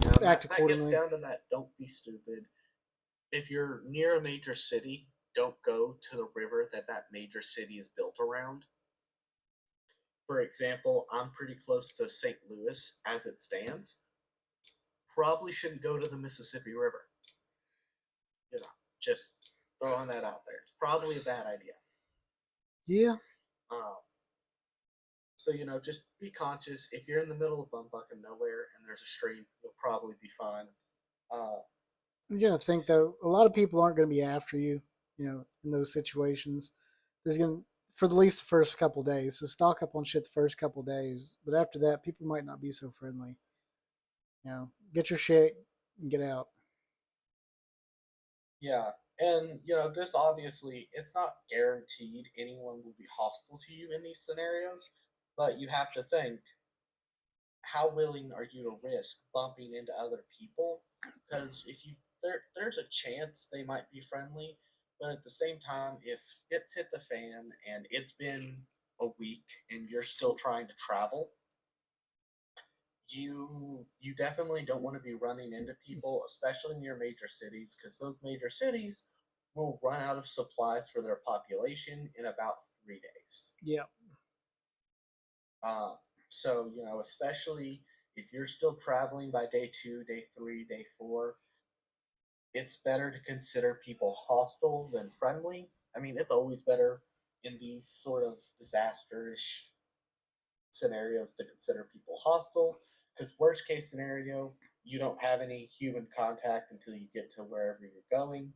Act that gets accordingly. down to that. Don't be stupid. If you're near a major city, don't go to the river that major city is built around. For example, I'm pretty close to St. Louis as it stands. Probably shouldn't go to the Mississippi River. Just throwing that out there. It's probably a bad idea. Yeah. Um, so just be conscious. If you're in the middle of bumfucking nowhere and there's a stream, you'll probably be fine. Uh, You gotta think though, a lot of people aren't gonna be after you, in those situations. There's gonna for at least the first couple days. So stock up on shit the first couple days. But after that, people might not be so friendly. Get your shit and get out. yeah, and this obviously it's not guaranteed anyone will be hostile to you in these scenarios, but you have to think, how willing are you to risk bumping into other people? Because if you there's a chance they might be friendly, but at the same time, if it's hit the fan and it's been a week and you're still trying to travel, you definitely don't want to be running into people, especially near major cities, because those major cities will run out of supplies for their population in about 3 days. Yeah. Um, so, especially if you're still traveling by day 2, day 3, day 4, it's better to consider people hostile than friendly. I mean, it's always better in these sort of disaster-ish scenarios to consider people hostile, because worst case scenario, you don't have any human contact until you get to wherever you're going.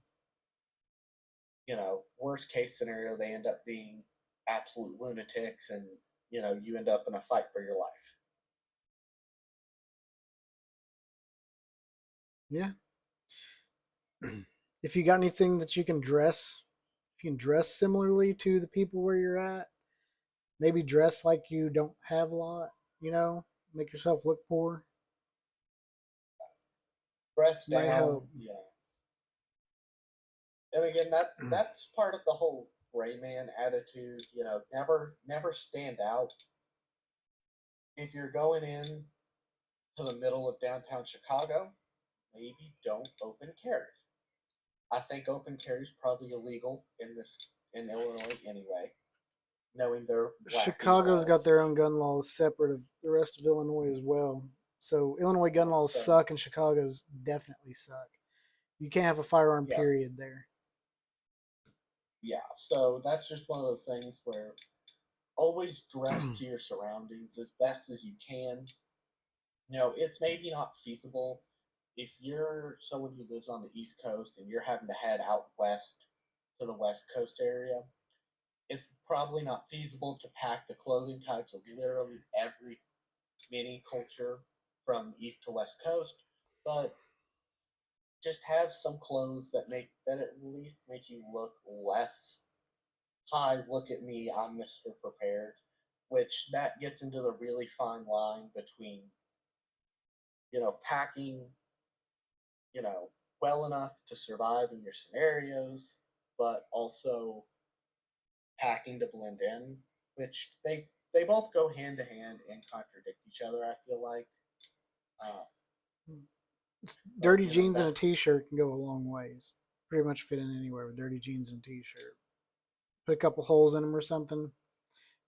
Worst case scenario, they end up being absolute lunatics, and you end up in a fight for your life. Yeah. if you got anything that you can dress, if you can dress similarly to the people where you're at, maybe dress like you don't have a lot, make yourself look poor. Dress Might down, help. And again, that's part of the whole gray man attitude. Never stand out. If you're going in to the middle of downtown Chicago, maybe don't open carry. I think open carry is probably illegal in Illinois anyway, knowing their wacky Chicago's got laws. their own gun laws separate of the rest of Illinois as well. So Illinois gun laws So suck, and Chicago's definitely suck. You can't have a firearm yes, period there. yeah. So that's just one of those things where always dress to your surroundings as best as you can. It's maybe not feasible if you're someone who lives on the East Coast and you're having to head out west to the West Coast area. It's probably not feasible to pack the clothing types of literally every mini culture from East to West Coast, but just have some clothes that at least make you look less hi, look at me, I'm Mr. Prepared, which that gets into the really fine line between, packing, you know, well enough to survive in your scenarios, but also packing to blend in, which they both go hand to hand and contradict each other. I feel like, uh, but Dirty jeans and a that's t-shirt can go a long ways. Pretty much fit in anywhere with dirty jeans and t-shirt. Put a couple holes in them or something.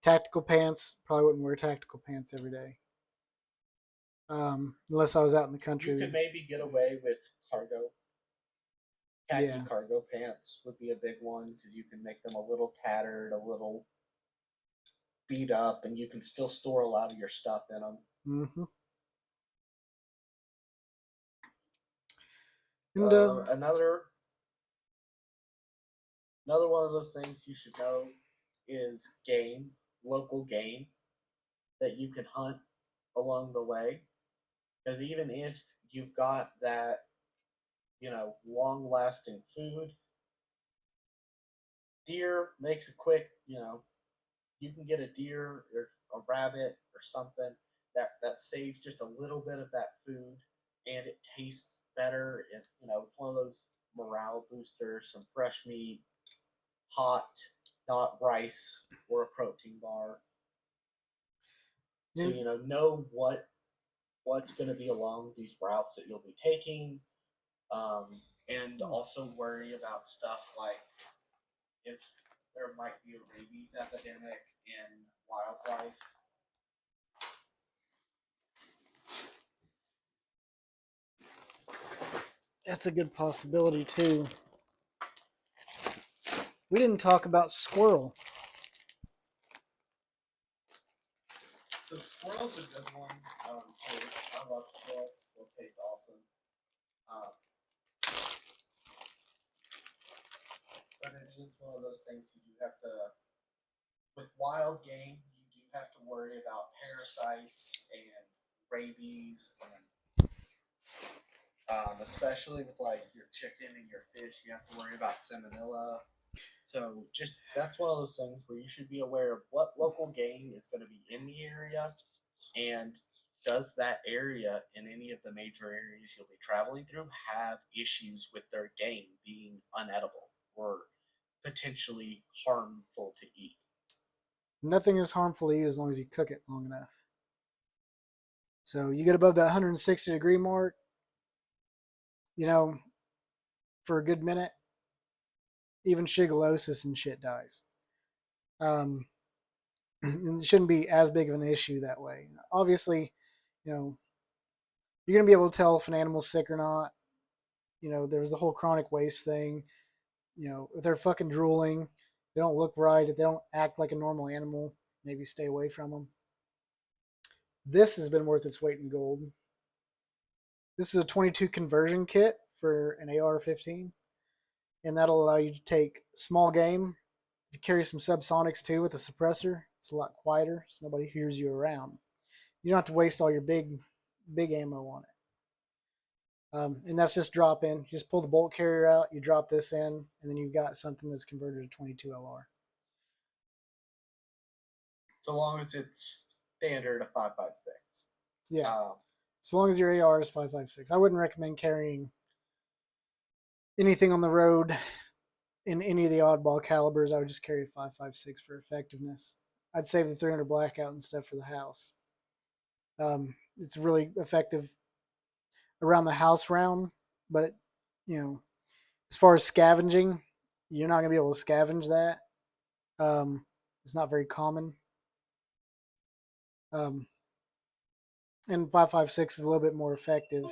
Tactical pants. Probably wouldn't wear tactical pants every day. Unless I was out in the you could country. maybe get away with cargo. Khaki Yeah. cargo pants would be a big one because you can make them a little tattered, a little beat up, and you can still store a lot of your stuff in them. Mm-hmm. And Another one of those things you should know is game, local game that you can hunt along the way. Because even if you've got that, long lasting food, deer makes a quick, you can get a deer or a rabbit or something that saves just a little bit of that food and it tastes better. It's one of those morale boosters, some fresh meat, hot, not rice or a protein bar. So yeah, know what's going to be along these routes that you'll be taking, and also worry about stuff like if there might be a rabies epidemic in wildlife. that's a good possibility too. We didn't talk about squirrel. So squirrel's a good one. Too. I love squirrel. Squirrel tastes awesome. Um, but it is one of those things you do have to, with wild game, you do have to worry about parasites and rabies, and especially with like your chicken and your fish, you have to worry about salmonella. So just that's one of those things where you should be aware of what local game is going to be in the area, and does that area in any of the major areas you'll be traveling through have issues with their game being unedible or potentially harmful to eat? Nothing is harmful to eat as long as you cook it long enough. So you get above that 160-degree mark, you know, for a good minute, even shigellosis and shit dies. Um, and it shouldn't be as big of an issue that way. Obviously, you know, you're gonna be able to tell if an animal's sick or not. There's the whole chronic waste thing. If they're fucking drooling, they don't look right, if they don't act like a normal animal, maybe stay away from them. This has been worth its weight in gold. This is a 22 conversion kit for an AR-15, and that'll allow you to take small game. If you carry some subsonics too with a suppressor, it's a lot quieter, so nobody hears you around. You don't have to waste all your big ammo on it. And that's just drop in. You just pull the bolt carrier out, you drop this in, and then you've got something that's converted to 22 LR. So long as it's standard of 5.56. Yeah. As long as your AR is 5.56. I wouldn't recommend carrying anything on the road in any of the oddball calibers. I would just carry a 5.56 for effectiveness. I'd save the 300 blackout and stuff for the house. It's really effective around the house round, but it, as far as scavenging, you're not going to be able to scavenge that. It's not very common. And 5.56 is a little bit more effective.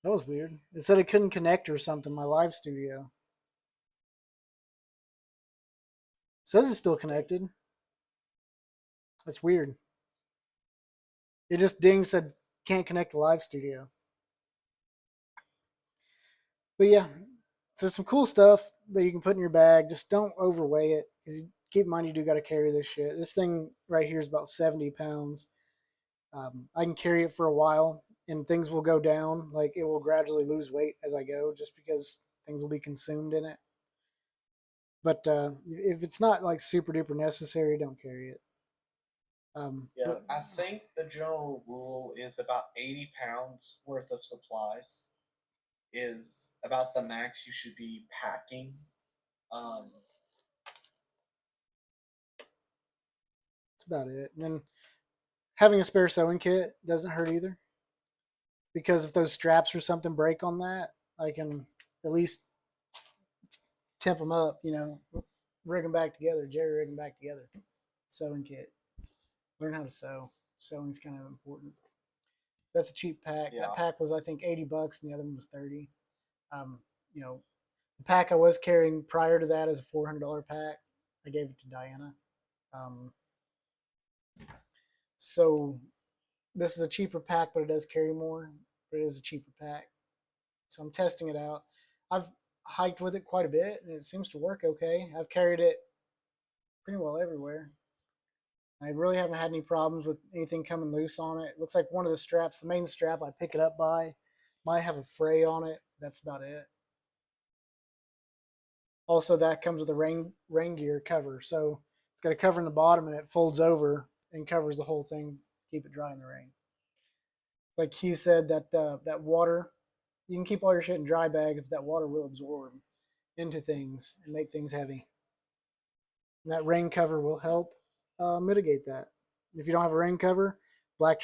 That was weird. It said it couldn't connect or something, my live studio. It says it's still connected. That's weird. It just ding said can't connect the live studio. But yeah, so some cool stuff that you can put in your bag. Just don't overweigh it. Because keep in mind you do got to carry this shit. This thing right here is about 70 pounds. I can carry it for a while and things will go down. Like it will gradually lose weight as I go just because things will be consumed in it. But if it's not like super duper necessary, don't carry it. Yeah, I think the general rule is about 80 pounds worth of supplies is about the max you should be packing. That's about it. And then having a spare sewing kit doesn't hurt either. Because if those straps or something break on that, I can at least temp them up, rig them back together, jerry rig them back together. Sewing kit. Learn how to sew. Sewing's kind of important. That's a cheap pack. Yeah. That pack was, I think, $80, and the other one was $30. The pack I was carrying prior to that is a $400 pack. I gave it to Diana. So this is a cheaper pack, but it does carry more. But it is a cheaper pack. So I'm testing it out. I've hiked with it quite a bit, and it seems to work okay. I've carried it pretty well everywhere. I really haven't had any problems with anything coming loose on it. It looks like one of the straps, the main strap I pick it up by, might have a fray on it. That's about it. Also, that comes with a rain gear cover. So it's got a cover in the bottom, and it folds over and covers the whole thing, keep it dry in the rain. Like he said, that water, you can keep all your shit in dry bag if that water will absorb into things and make things heavy. And that rain cover will help mitigate that. If you don't have a rain cover, black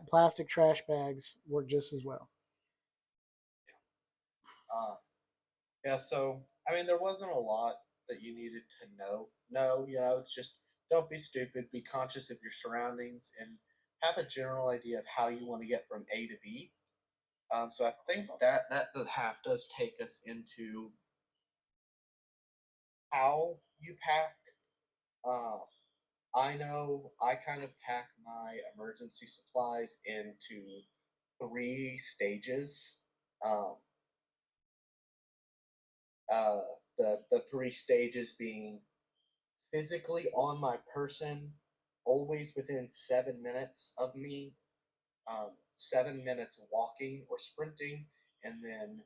plastic trash bags work just as well. Yeah, so I mean, there wasn't a lot that you needed to know. No, it's just don't be stupid. Be conscious of your surroundings and have a general idea of how you want to get from A to B. So I think that the half does take us into how you pack. I know I kind of pack my emergency supplies into 3 stages. Um, the 3 stages being physically on my person, always within 7 minutes of me, 7 minutes walking or sprinting, and then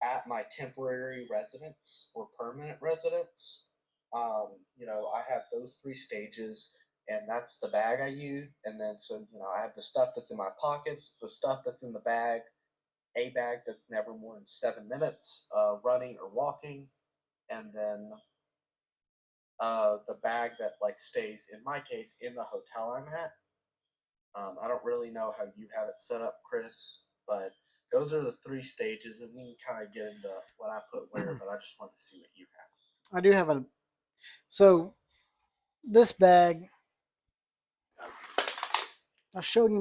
at my temporary residence or permanent residence. I have those 3 stages, and that's the bag I use. And then, so, I have the stuff that's in my pockets, the stuff that's in the bag, a bag that's never more than 7 minutes running or walking, and then the bag that like stays, in my case, in the hotel I'm at. I don't really know how you have it set up, Chris, but those are the 3 stages, and we can kind of get into what I put where, but I just wanted to see what you have. I do have a. So this bag, I showed you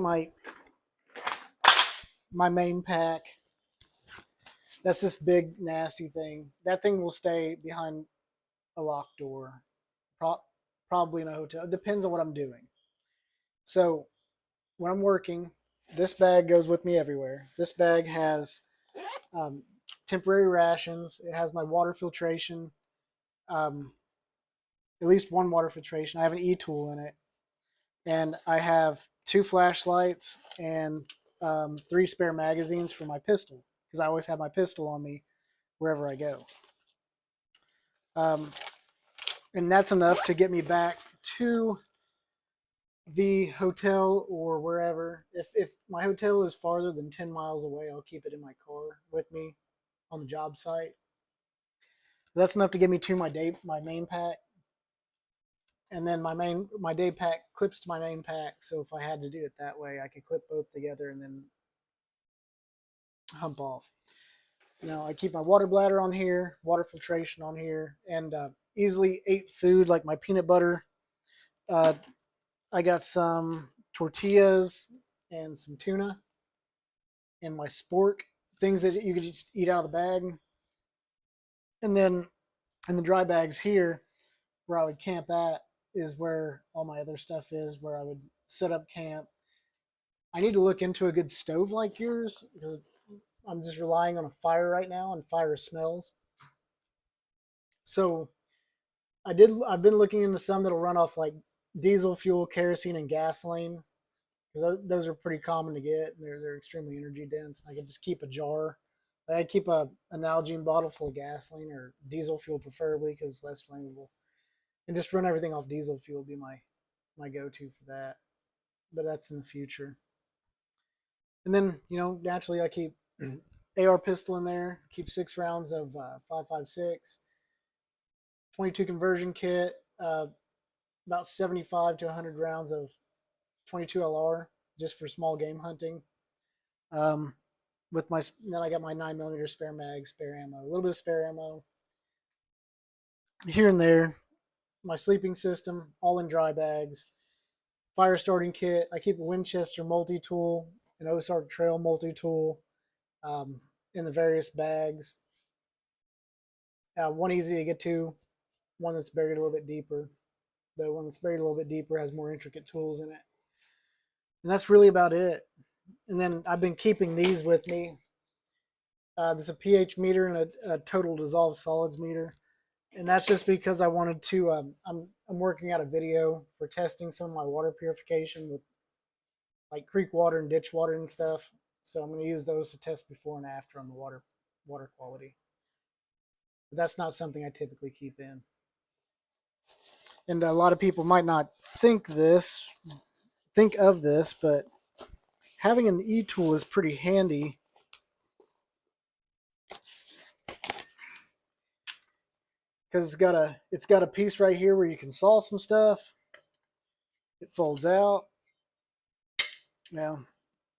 my main pack. That's this big nasty thing. That thing will stay behind a locked door, probably in a hotel. It depends on what I'm doing. So when I'm working, this bag goes with me everywhere. This bag has temporary rations. It has my water filtration, at least one water filtration. I have an e-tool in it. and I have 2 flashlights and 3 spare magazines for my pistol because I always have my pistol on me wherever I go. And that's enough to get me back to the hotel or wherever. If my hotel is farther than 10 miles away, I'll keep it in my car with me on the job site. That's enough to get me to my main pack. And then my day pack clips to my main pack. So if I had to do it that way, I could clip both together and then hump off. Now I keep my water bladder on here, water filtration on here, and easily ate food like my peanut butter. Uh, I got some tortillas and some tuna and my spork, things that you could just eat out of the bag. And then in the dry bags here, where I would camp at, is where all my other stuff is, where I would set up camp. I need to look into a good stove like yours because I'm just relying on a fire right now, and fire smells. So I've been looking into some that'll run off like diesel fuel, kerosene, and gasoline because those are pretty common to get. And they're extremely energy dense. I could just keep a jar. I keep an Nalgene bottle full of gasoline or diesel fuel preferably because it's less flammable, and just run everything off diesel fuel would be my go-to for that. But that's in the future. And then naturally I keep AR pistol in there. Keep 6 rounds of 5.56, 22 conversion kit, about 75 to 100 rounds of 22 LR just for small game hunting. Um, then I got my 9mm spare mag, spare ammo, a little bit of spare ammo here and there. My sleeping system, all in dry bags. Fire starting kit. I keep a Winchester multi-tool, an Ozark Trail multi-tool in the various bags. One easy to get to, one that's buried a little bit deeper. The one that's buried a little bit deeper has more intricate tools in it. And that's really about it. And then I've been keeping these with me. There's a pH meter and a total dissolved solids meter. And that's just because I wanted to, I'm working out a video for testing some of my water purification with like creek water and ditch water and stuff. So I'm going to use those to test before and after on the water quality. But that's not something I typically keep in. And a lot of people might not think of this, but having an e-tool is pretty handy because it's got a piece right here where you can saw some stuff. It folds out. Now,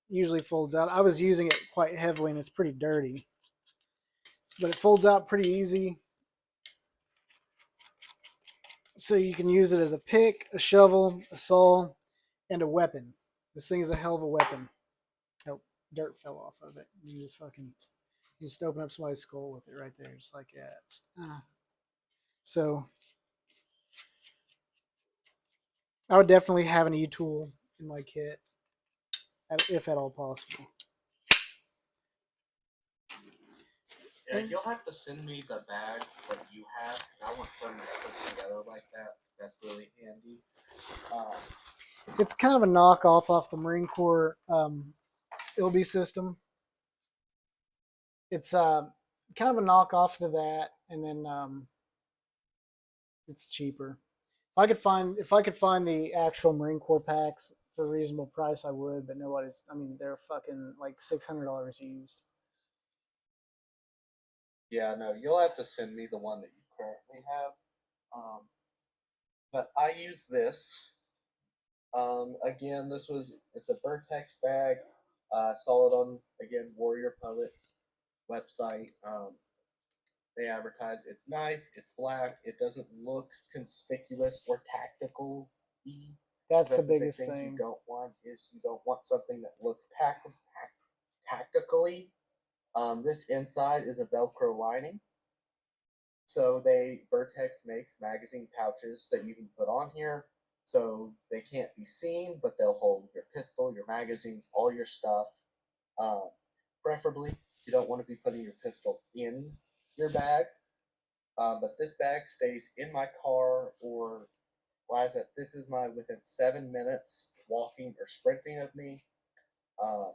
usually folds out. I was using it quite heavily and it's pretty dirty, but it folds out pretty easy. So you can use it as a pick, a shovel, a saw, and a weapon. This thing is a hell of a weapon. Oh, dirt fell off of it. You just open up somebody's skull with it right there, just like that. So I would definitely have an e-tool in my kit, if at all possible. Yeah, you'll have to send me the bag what you have. I want something that puts together like that. That's really handy. It's kind of a knockoff off the Marine Corps ILB system. It's kind of a knockoff to that, and then it's cheaper. If I could find the actual Marine Corps packs for a reasonable price, I would. But nobody's. I mean, they're fucking like $600 used. Yeah, no, you'll have to send me the one that you currently have. But I use this. Again, it's a Vertex bag. Saw it on again Warrior Poets website. They advertise it's nice, it's black, it doesn't look conspicuous or tactical. That's the a big biggest thing thing. You don't want something that looks tactically. This inside is a Velcro lining. So Vertex makes magazine pouches that you can put on here, so they can't be seen, but they'll hold your pistol, your magazines, all your stuff. Preferably, you don't want to be putting your pistol in your bag, but this bag stays in my car or Liza, this is my within 7 minutes walking or sprinting of me. Um,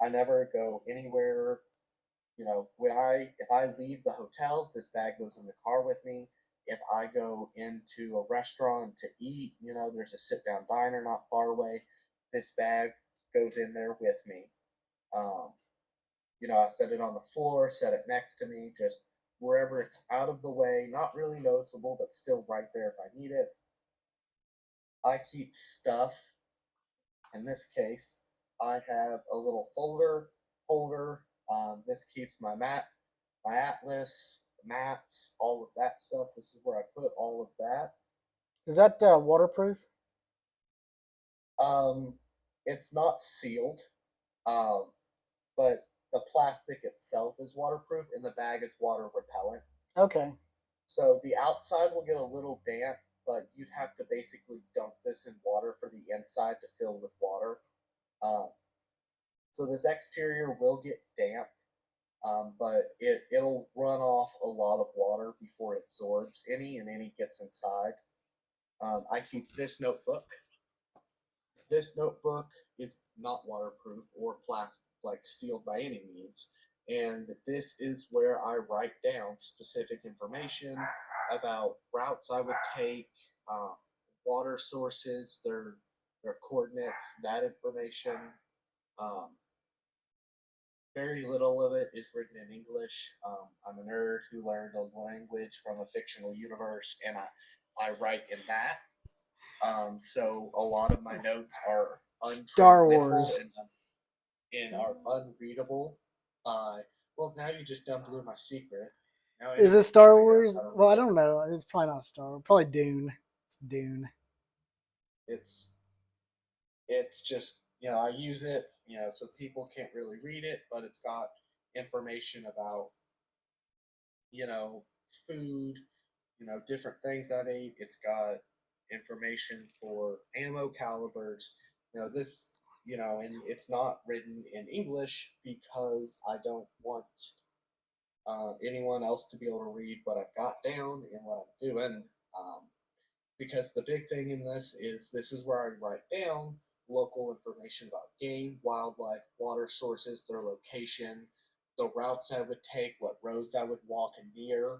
I never go anywhere. If I leave the hotel, this bag goes in the car with me. If I go into a restaurant to eat, there's a sit down diner not far away. This bag goes in there with me. Um, I set it on the floor, set it next to me, just wherever it's out of the way, not really noticeable, but still right there if I need it. I keep stuff. In this case, I have a little holder. This keeps my map, my atlas, maps, all of that stuff. This is where I put all of that. Is that waterproof? It's not sealed, um, but the plastic itself is waterproof, and the bag is water repellent. Okay. So the outside will get a little damp, but you'd have to basically dunk this in water for the inside to fill with water. Um, so this exterior will get damp, but it'll run off a lot of water before it absorbs any, and any gets inside. I keep this notebook. This notebook is not waterproof or plastic, like sealed by any means. And this is where I write down specific information about routes I would take, um, water sources, their coordinates, that information. Um, very little of it is written in English. I'm a nerd who learned a language from a fictional universe, and I write in that. So a lot of my notes are Star untranslatable Wars. and are unreadable. Well, now you just done blew my secret. Now Is it anyone can Star figure out Wars? how to Well, read I it. don't know. It's probably not Star Wars. Probably Dune. It's Dune. It's it's just I use it so people can't really read it, but it's got information about food, different things I've ate. It's got information for ammo calibers. This, and it's not written in English because I don't want anyone else to be able to read what I've got down and what I'm doing. Um, because the big thing in this is where I write down local information about game, wildlife, water sources, their location, the routes I would take, what roads I would walk near,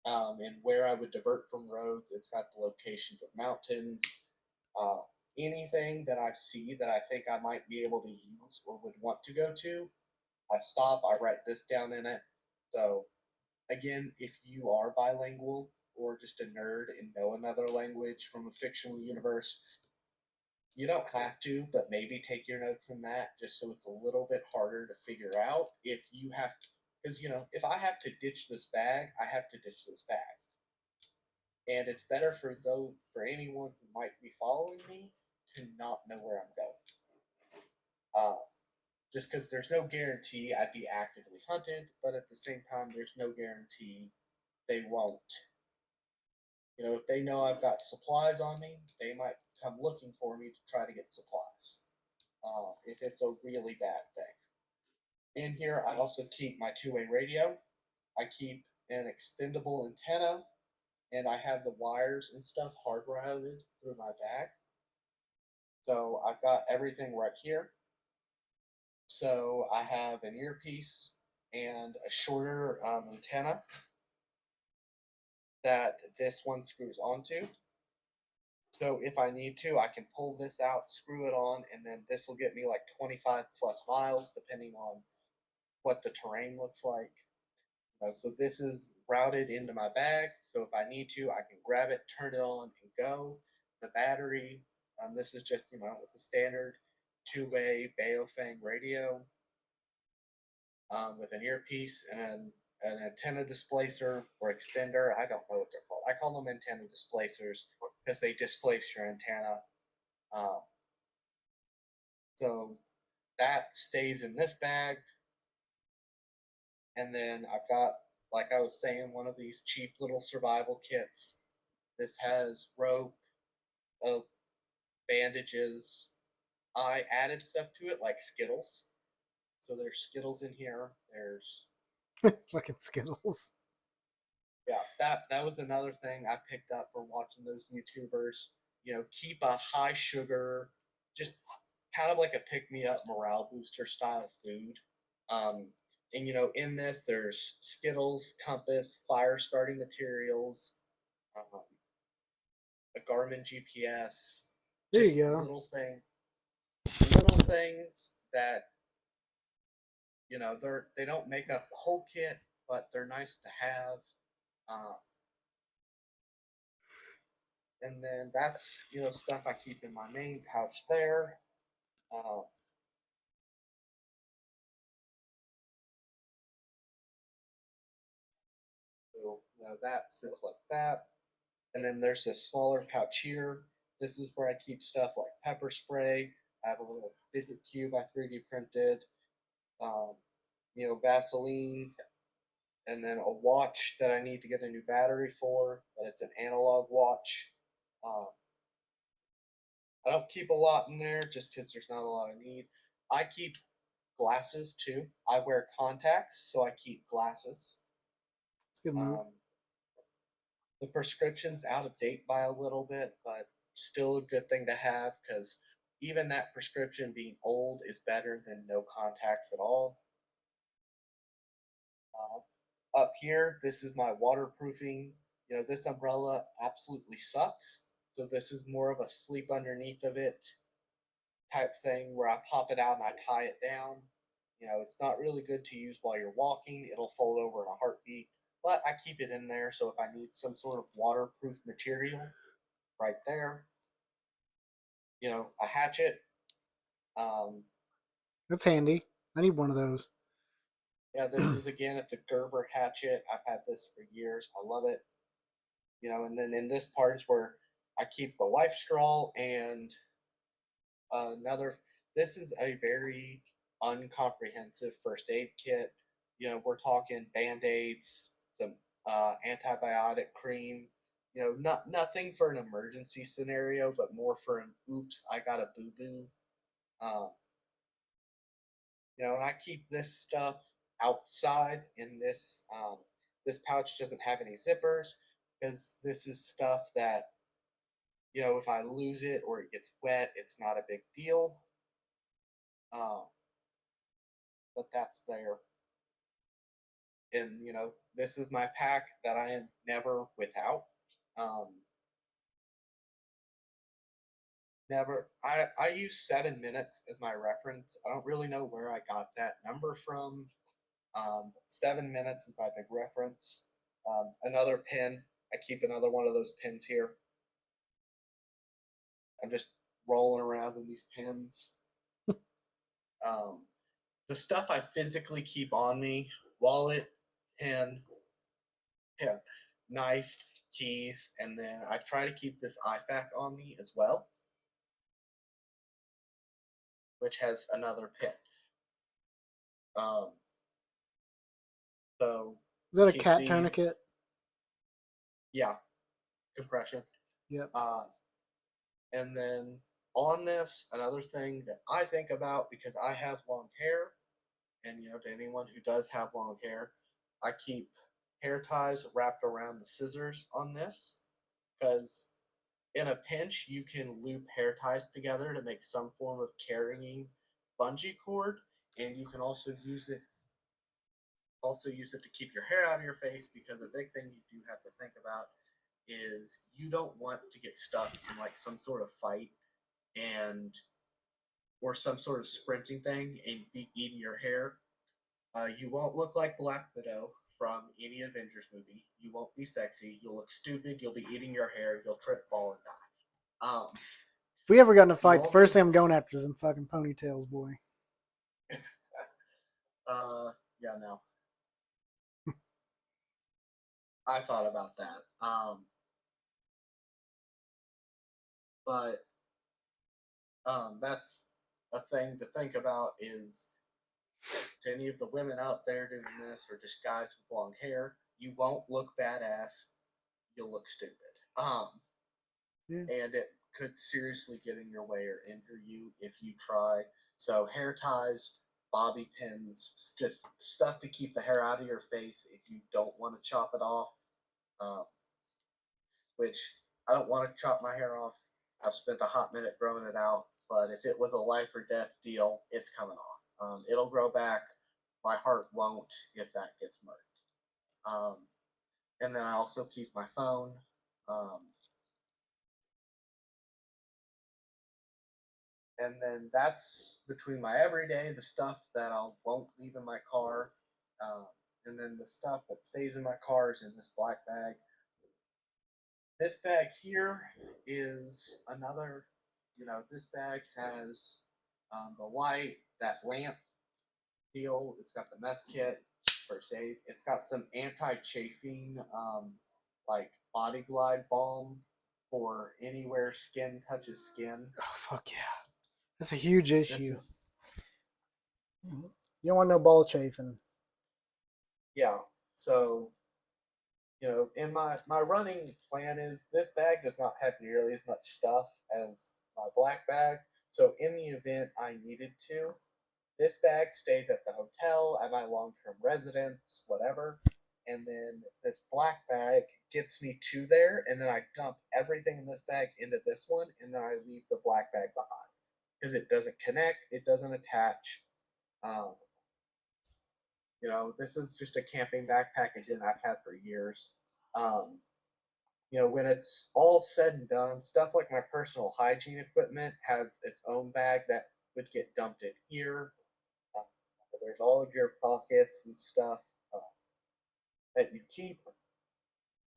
and where I would divert from roads. It's got the locations of mountains, uh, anything that I see that I think I might be able to use or would want to go to. I stop, I write this down in it. So, again, if you are bilingual or just a nerd and know another language from a fictional universe, you don't have to, but maybe take your notes in that just so it's a little bit harder to figure out if you have, because if I have to ditch this bag, I have to ditch this bag, and it's better for anyone who might be following me to not know where I'm going. Just because there's no guarantee I'd be actively hunted, but at the same time, there's no guarantee they won't. If they know I've got supplies on me, they might come looking for me to try to get supplies. If it's a really bad thing. In here, I also keep my two-way radio. I keep an extendable antenna, and I have the wires and stuff hardwired through my bag. So I've got everything right here. So I have an earpiece and a shorter antenna that this one screws onto. So if I need to, I can pull this out, screw it on, and then this will get me like 25 plus miles, depending on what the terrain looks like. So this is routed into my bag. So if I need to, I can grab it, turn it on, and go. The battery, this is just, it's a standard two-way Baofeng radio with an earpiece and an antenna displacer or extender. I don't know what they're called. I call them antenna displacers because they displace your antenna. Um, so that stays in this bag. And then I've got, like I was saying, one of these cheap little survival kits. This has rope, uh, bandages. I added stuff to it like Skittles. So there's Skittles in here. There's Fucking Skittles. Yeah, that was another thing I picked up from watching those YouTubers. Keep a high sugar, just kind of like a pick me up morale booster style food. Um, and in this there's Skittles, compass, fire starting materials, um, a Garmin GPS, There just you go. little things that they don't make up the whole kit, but they're nice to have. Uh, and then that's stuff I keep in my main pouch there. Uh, so that stuff like that. And then there's this smaller pouch here. This is where I keep stuff like pepper spray. I have a little fidget cube I 3D printed. Um, Vaseline, and then a watch that I need to get a new battery for, but it's an analog watch. Um, I don't keep a lot in there just because there's not a lot of need. I keep glasses too. I wear contacts, so I keep glasses. It's a good move. The prescription's out of date by a little bit, but still a good thing to have because even that prescription being old is better than no contacts at all. Up here, this is my waterproofing. This umbrella absolutely sucks. So this is more of a sleep underneath of it type thing where I pop it out and I tie it down. It's not really good to use while you're walking. It'll fold over in a heartbeat, but I keep it in there so if I need some sort of waterproof material, right there. A hatchet. Um, That's handy. I need one of those. yeah, this is again, it's a Gerber hatchet. I've had this for years. I love it. And then in this part is where I keep the life straw and another. This is a very uncomprehensive first aid kit. We're talking band-aids, some antibiotic cream. Nothing for an emergency scenario, but more for an oops, I got a boo boo. Um, and I keep this stuff outside in this. This pouch doesn't have any zippers because this is stuff that if I lose it or it gets wet, it's not a big deal. Um, but that's there. And this is my pack that I am never without. Um, never. I use 7 minutes as my reference. I don't really know where I got that number from. 7 minutes is my big reference. Another pin. I keep another one of those pins here. I'm just rolling around in these pins. Um, the stuff I physically keep on me: wallet, pen, knife, keys, and then I try to keep this IFAK on me as well, which has another pin. Um, so Is that a keep cat these. tourniquet? Yeah, compression. Yep. And then on this, another thing that I think about because I have long hair, and to anyone who does have long hair, I keep hair ties wrapped around the scissors on this because in a pinch you can loop hair ties together to make some form of carrying bungee cord, and you can also use it to keep your hair out of your face because a big thing you do have to think about is you don't want to get stuck in like some sort of fight and or some sort of sprinting thing and be eating your hair. You won't look like Black Widow from any Avengers movie. You won't be sexy. You'll look stupid. You'll be eating your hair. You'll trip, fall, and die. If we ever got in a You fight, the first only. thing I'm going after is them fucking ponytails, boy. Yeah, no. I thought about that. But that's a thing to think about is to any of the women out there doing this or just guys with long hair, you won't look badass. You'll look stupid. Yeah. And it could seriously get in your way or injure you if you try. So hair ties, bobby pins, just stuff to keep the hair out of your face if you don't want to chop it off. um, which I don't want to chop my hair off. I've spent a hot minute growing it out, but if it was a life or death deal, it's coming off. It'll grow back. My heart won't if that gets murked. And then I also keep my phone. Um, and then that's between my everyday, the stuff that I won't leave in my car, um, and then the stuff that stays in my car is in this black bag. This bag here is another, this bag has the light, that lamp deal. It's got the mess kit, first aid. It's got some anti-chafing, like body glide balm for anywhere skin touches skin. Oh, fuck yeah. That's a huge issue. Is, you don't want no ball chafing. yeah. So, in my running plan is this bag does not have nearly as much stuff as my black bag. So in the event I needed to, this bag stays at the hotel, at my long-term residence, whatever. And then this black bag gets me to there, and then I dump everything in this bag into this one, and then I leave the black bag behind because it doesn't connect, it doesn't attach. Um, this is just a camping backpack again I've had for years. Um, when it's all said and done, stuff like my personal hygiene equipment has its own bag that would get dumped in here. Uh, there's all of your pockets and stuff that you keep.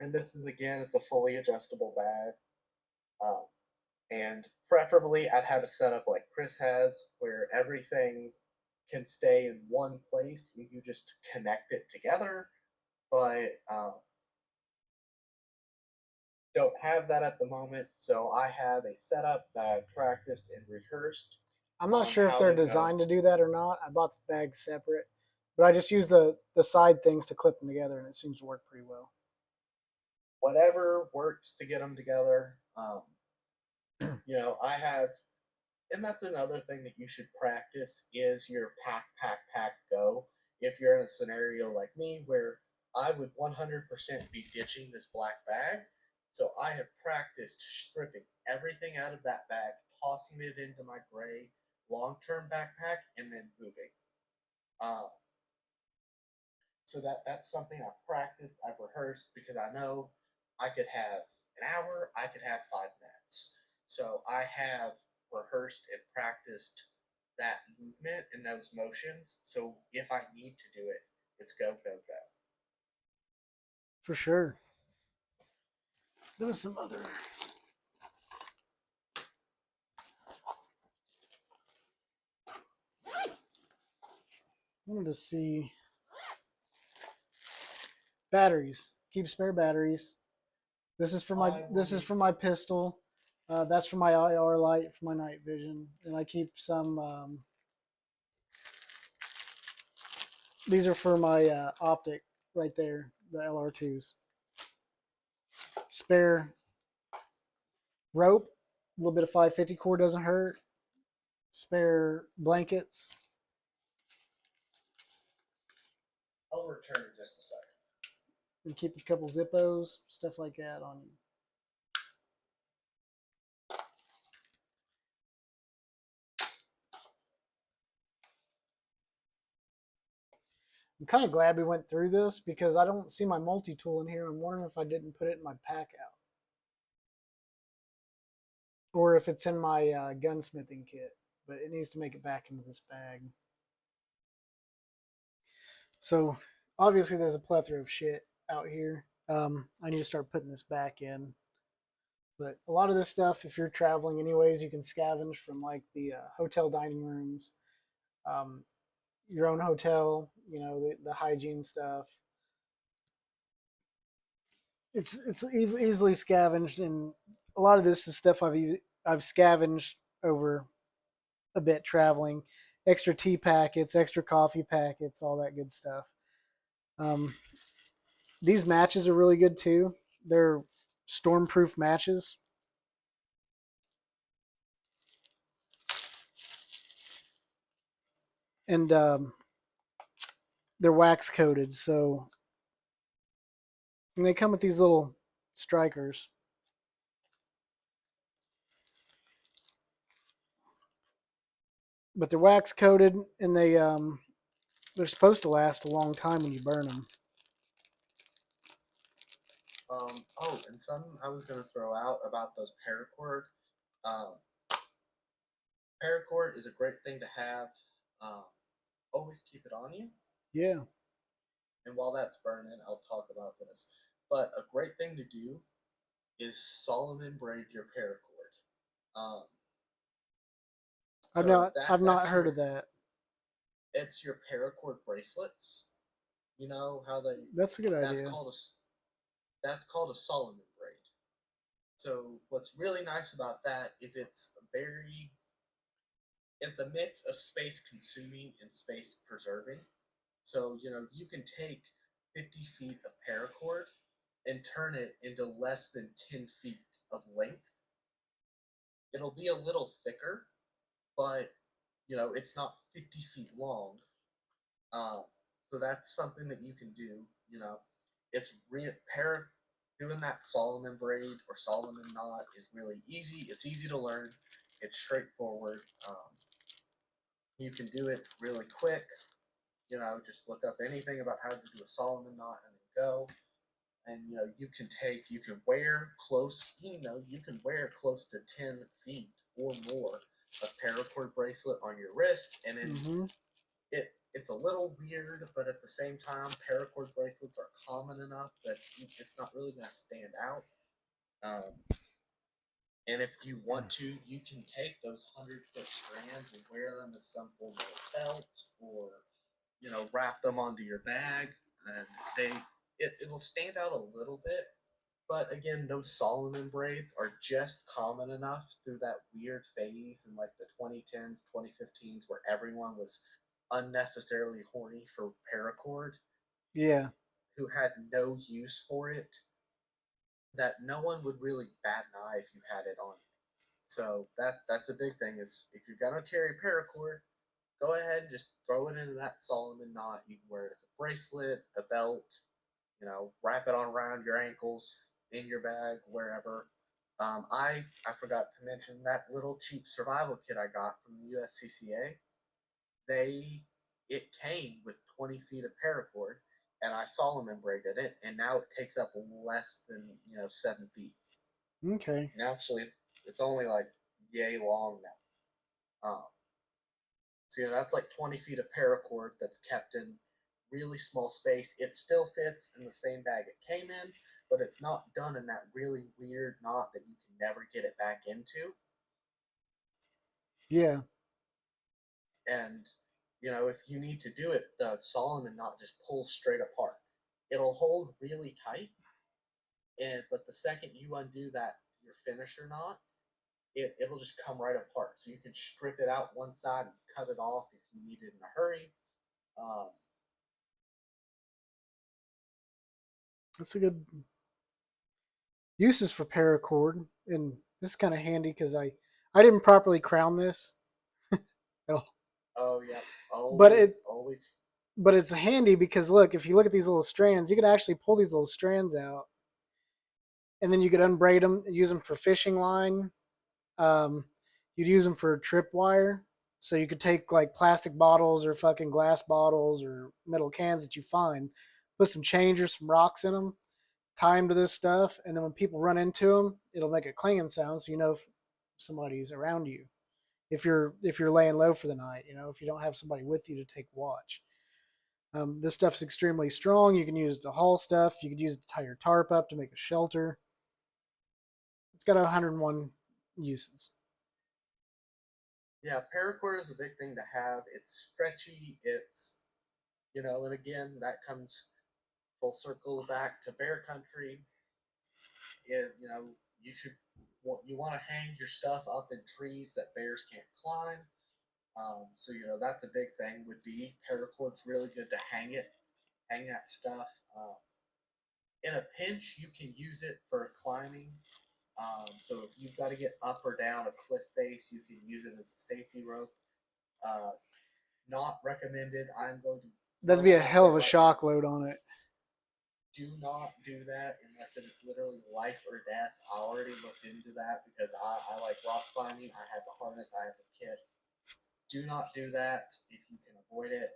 And this is, again, it's a fully adjustable bag. Um, and preferably, I'd have a setup like Chris has, where everything can stay in one place and you just connect it together. But don't have that at the moment, so I have a setup that I've practiced and rehearsed. I'm not sure if they're designed to do that or not. I bought the bags separate, but I just use the side things to clip them together, and it seems to work pretty well. Whatever works to get them together. I have, and that's another thing that you should practice is your pack, go. If you're in a scenario like me where I would 100% be ditching this black bag, so I have practiced stripping everything out of that bag, tossing it into my gray long-term backpack, and then moving. Um, so that's something I've practiced, I've rehearsed, because I know I could have an hour, I could have 5 minutes. So I have rehearsed and practiced that movement and those motions. So if I need to do it, it's go, go, go. For sure. There was some other. I wanted to see batteries. Keep spare batteries. This is for my pistol. That's for my IR light for my night vision. And I keep some. These are for my optic right there, the LR2s. Spare rope. A little bit of 550 cord doesn't hurt. Spare blankets. I'll return in just a second. And keep a couple Zippos, stuff like that on you. I'm kind of glad we went through this because I don't see my multi-tool in here. I'm wondering if I didn't put it in my pack out. Or if it's in my gunsmithing kit. But it needs to make it back into this bag. So, obviously there's a plethora of shit out here. I need to start putting this back in. But a lot of this stuff, if you're traveling anyways, you can scavenge from like the hotel dining rooms, your own hotel, the hygiene stuff. It's easily scavenged, and a lot of this is stuff I've scavenged over a bit traveling. Extra tea packets, extra coffee packets, all that good stuff. These matches are really good too. They're stormproof matches. And they're wax coated, so And they come with these little strikers. But they're wax coated, and they're supposed to last a long time when you burn them. Oh, and something I was going to throw out about those paracord. Um, paracord is a great thing to have. Um, always keep it on you. Yeah. And while that's burning, I'll talk about this. But a great thing to do is Solomon braid your paracord. So I've not that's heard your of that. it's your paracord bracelets. You know how they That's a good that's idea. called a Solomon braid. So what's really nice about that is it's a mix of space consuming and space preserving. So, you can take 50 feet of paracord and turn it into less than 10 feet of length. It'll be a little thicker, but, it's not 50 feet long. Um, so that's something that you can do. It's doing that Solomon braid or Solomon knot is really easy. It's easy to learn. It's straightforward. You can do it really quick. Just look up anything about how to do a Solomon knot and then go. And you can wear close to 10 feet or more of paracord bracelet on your wrist, and then it's a little weird, but at the same time, paracord bracelets are common enough that it's not really going to stand out. And if you want to, you can take those 100-foot strands and wear them as some form of belt, or wrap them onto your bag, and it'll stand out a little bit. But again, those Solomon braids are just common enough through that weird phase in like the 2010s, 2015s, where everyone was unnecessarily horny for paracord. Yeah. Who had no use for it, that no one would really bat an eye if you had it on you. So that's a big thing. Is if you're gonna carry paracord, go ahead and just throw it into that Solomon knot. You can wear it as a bracelet, a belt, wrap it on around your ankles, in your bag, wherever. I forgot to mention that little cheap survival kit I got from the USCCA. It came with 20 feet of paracord, and I Solomon braided it, and now it takes up less than 7 feet. Okay. And actually, it's only like yay long now. So that's like 20 feet of paracord that's kept in really small space. It still fits in the same bag it came in, but it's not done in that really weird knot that you can never get it back into. Yeah. And if you need to do it, the Solomon knot just pulls straight apart. It'll hold really tight, but the second you undo your finisher knot, it'll just come right apart. So you can strip it out one side and cut it off if you need it in a hurry. That's a good uses for paracord, and this is kind of handy because I didn't properly crown this at all. Oh yeah, always. But it's handy because look, if you look at these little strands, you can actually pull these little strands out, and then you could unbraid them, use them for fishing line. You'd use them for tripwire. So you could take like plastic bottles or fucking glass bottles or metal cans that you find, put some change or some rocks in them, tie them to this stuff, and then when people run into them, it'll make a clanging sound, so you know if somebody's around you. If you're laying low for the night, if you don't have somebody with you to take watch. This stuff's extremely strong. You can use it to haul stuff. You could use it to tie your tarp up to make a shelter. It's got 101 uses. Yeah, paracord is a big thing to have. It's stretchy. And again, that comes full circle back to bear country. You should you want to hang your stuff up in trees that bears can't climb. So that's a big thing. Would be paracord's really good to hang that stuff. In a pinch, you can use it for climbing. So if you've got to get up or down a cliff face, you can use it as a safety rope. Not recommended. I'm going to That'd be a hell of a shock load on it. do not do that unless it is literally life or death. I already looked into that because I like rock climbing. I have the harness. I have the kit. Do not do that if you can avoid it.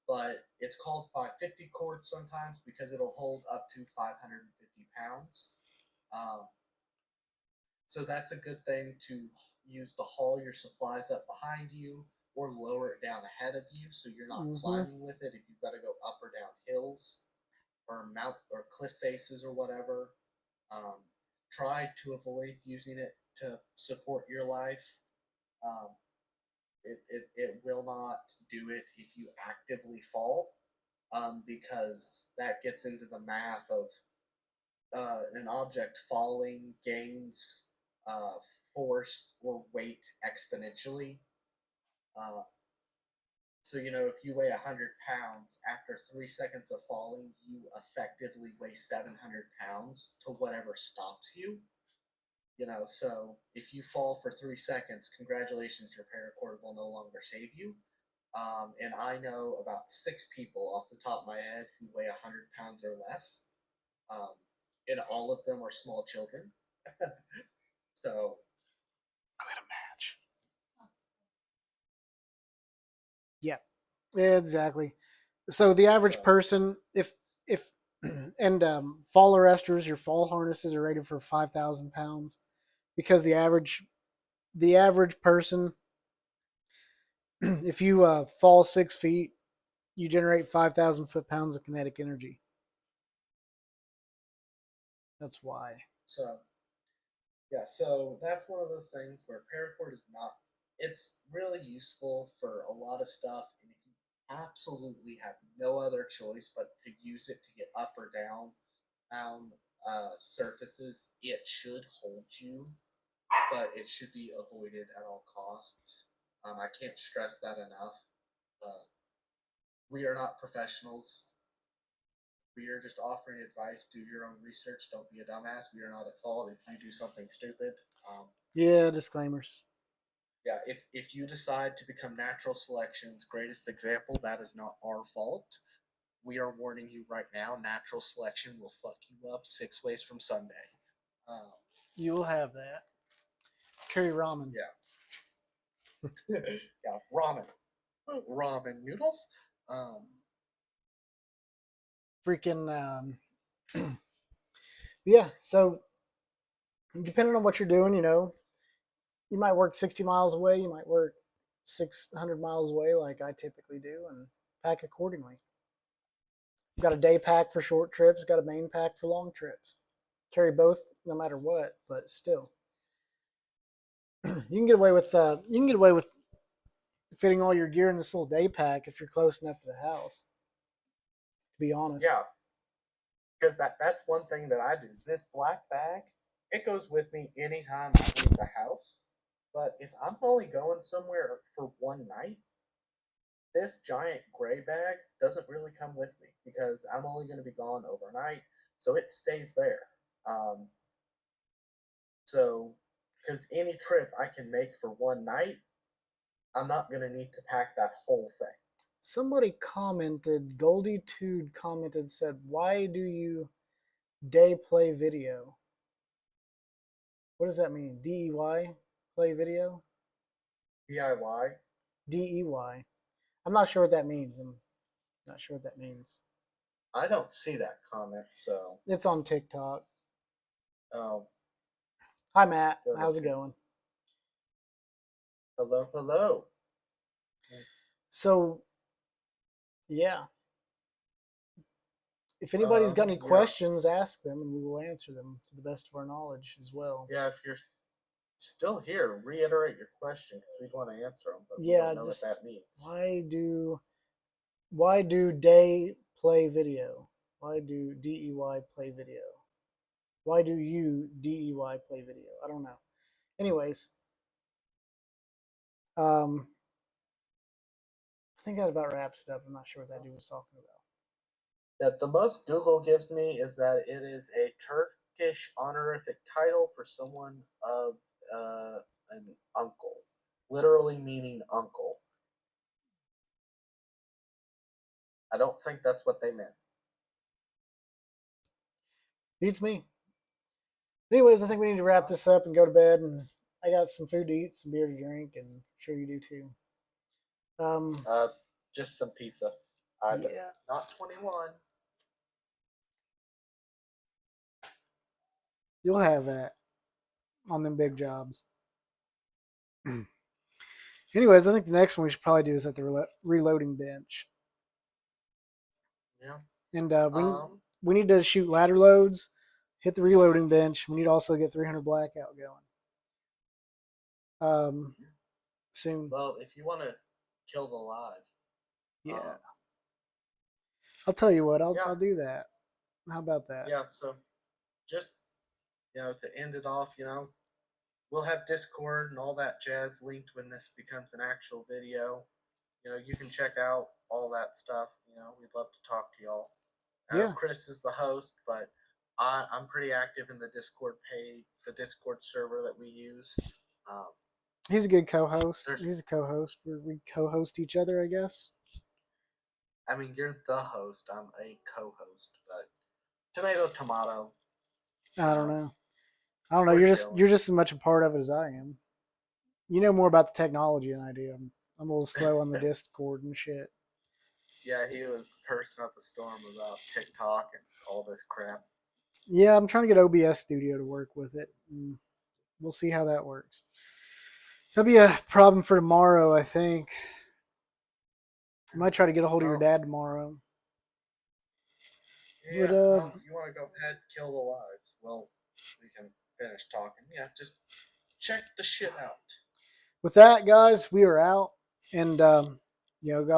But it's called 550 cord sometimes because it'll hold up to 550 pounds. Um, so that's a good thing to use to haul your supplies up behind you or lower it down ahead of you so you're not climbing with it if you've got to go up or down hills or mount or cliff faces or whatever. Try to avoid using it to support your life. Um, it will not do it if you actively fall, because that gets into the math of an object falling gains force or weight exponentially. Uh, so, if you weigh 100 pounds, after 3 seconds of falling, you effectively weigh 700 pounds to whatever stops you. So if you fall for 3 seconds, congratulations, your paracord will no longer save you. And I know about 6 people off the top of my head who weigh 100 pounds or less. Um, and all of them are small children. So. Quit a match. Yeah, exactly. So the average person, if and fall arresters, your fall harnesses are rated for 5,000 pounds because the average person, if you fall 6 feet, you generate 5,000 foot-pounds of kinetic energy. That's why. So that's one of those things where paracord is not. It's really useful for a lot of stuff, and if you absolutely have no other choice but to use it to get up or down surfaces, it should hold you, but it should be avoided at all costs. I can't stress that enough. We are not professionals. We are just offering advice. Do your own research. Don't be a dumbass. We are not at fault if you do something stupid. Yeah, disclaimers. Yeah, if you decide to become natural selection's greatest example, that is not our fault. We are warning you right now. Natural selection will fuck you up 6 ways from Sunday. You will have that. Curry ramen. Yeah. Yeah, ramen noodles. Freaking. Yeah. So depending on what you're doing, you might work 60 miles away. You might work 600 miles away, like I typically do, and pack accordingly. Got a day pack for short trips. Got a main pack for long trips. Carry both, no matter what. But still, you can get away with fitting all your gear in this little day pack if you're close enough to the house. To be honest. Yeah, because that's one thing that I do. This black bag, it goes with me anytime I leave the house. But if I'm only going somewhere for one night, this giant gray bag doesn't really come with me because I'm only going to be gone overnight, so it stays there. So, because any trip I can make for one night, I'm not going to need to pack that whole thing. Somebody commented, Goldie Tude commented, said, "Why do you day play video?" What does that mean? DEY? Play video? DIY? DEY. I'm not sure what that means. I'm not sure what that means. I don't see that comment, so. It's on TikTok. Oh. Hi, Matt. How's it going? Hello, hello. So, yeah. If anybody's got any questions, ask them, and we will answer them to the best of our knowledge as well. Yeah, if you're still here, reiterate your question because we'd want to answer them, but we don't know what that means. Why do day play video? Why do DEY play video? Why do you DEY play video? I don't know. Anyways, I think that about wraps it up. I'm not sure what that dude was talking about. That the most Google gives me is that it is a Turkish honorific title for someone of an uncle, literally meaning uncle. I don't think that's what they meant. Beats me. Anyways, I think we need to wrap this up and go to bed. And I got some food to eat, some beer to drink, and I'm sure you do too. Just some pizza. Yeah. Not 21. You'll have that on them big jobs. Anyways, I think the next one we should probably do is at the reloading bench. Yeah. And we need to shoot ladder loads, hit the reloading bench. We need to also get 300 blackout going. Soon. Well, if you want to kill the live. Yeah. I'll tell you what, I'll do that. How about that? Yeah, so just, to end it off, we'll have Discord and all that jazz linked when this becomes an actual video. You can check out all that stuff. We'd love to talk to y'all. Chris is the host, but I'm pretty active in the Discord page, the Discord server that we use. He's a good co-host. He's a co-host. We co-host each other, I guess. I mean, you're the host. I'm a co-host, but tomato. I don't know. You're just as much a part of it as I am. You know more about the technology than I do. I'm a little slow on the Discord and shit. Yeah, he was cursing up a storm about TikTok and all this crap. Yeah, I'm trying to get OBS Studio to work with it. We'll see how that works. That'll be a problem for tomorrow, I think. I might try to get a hold of your dad tomorrow. Yeah, but, you want to go ahead, kill the lives. Well, we can finish talking. Yeah, just check the shit out. With that, guys, we are out. And, God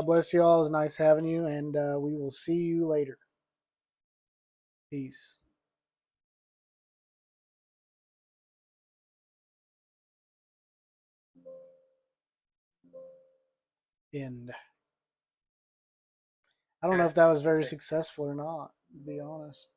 bless you all. It was nice having you. And we will see you later. Peace. End. I don't know if that was very successful or not, to be honest.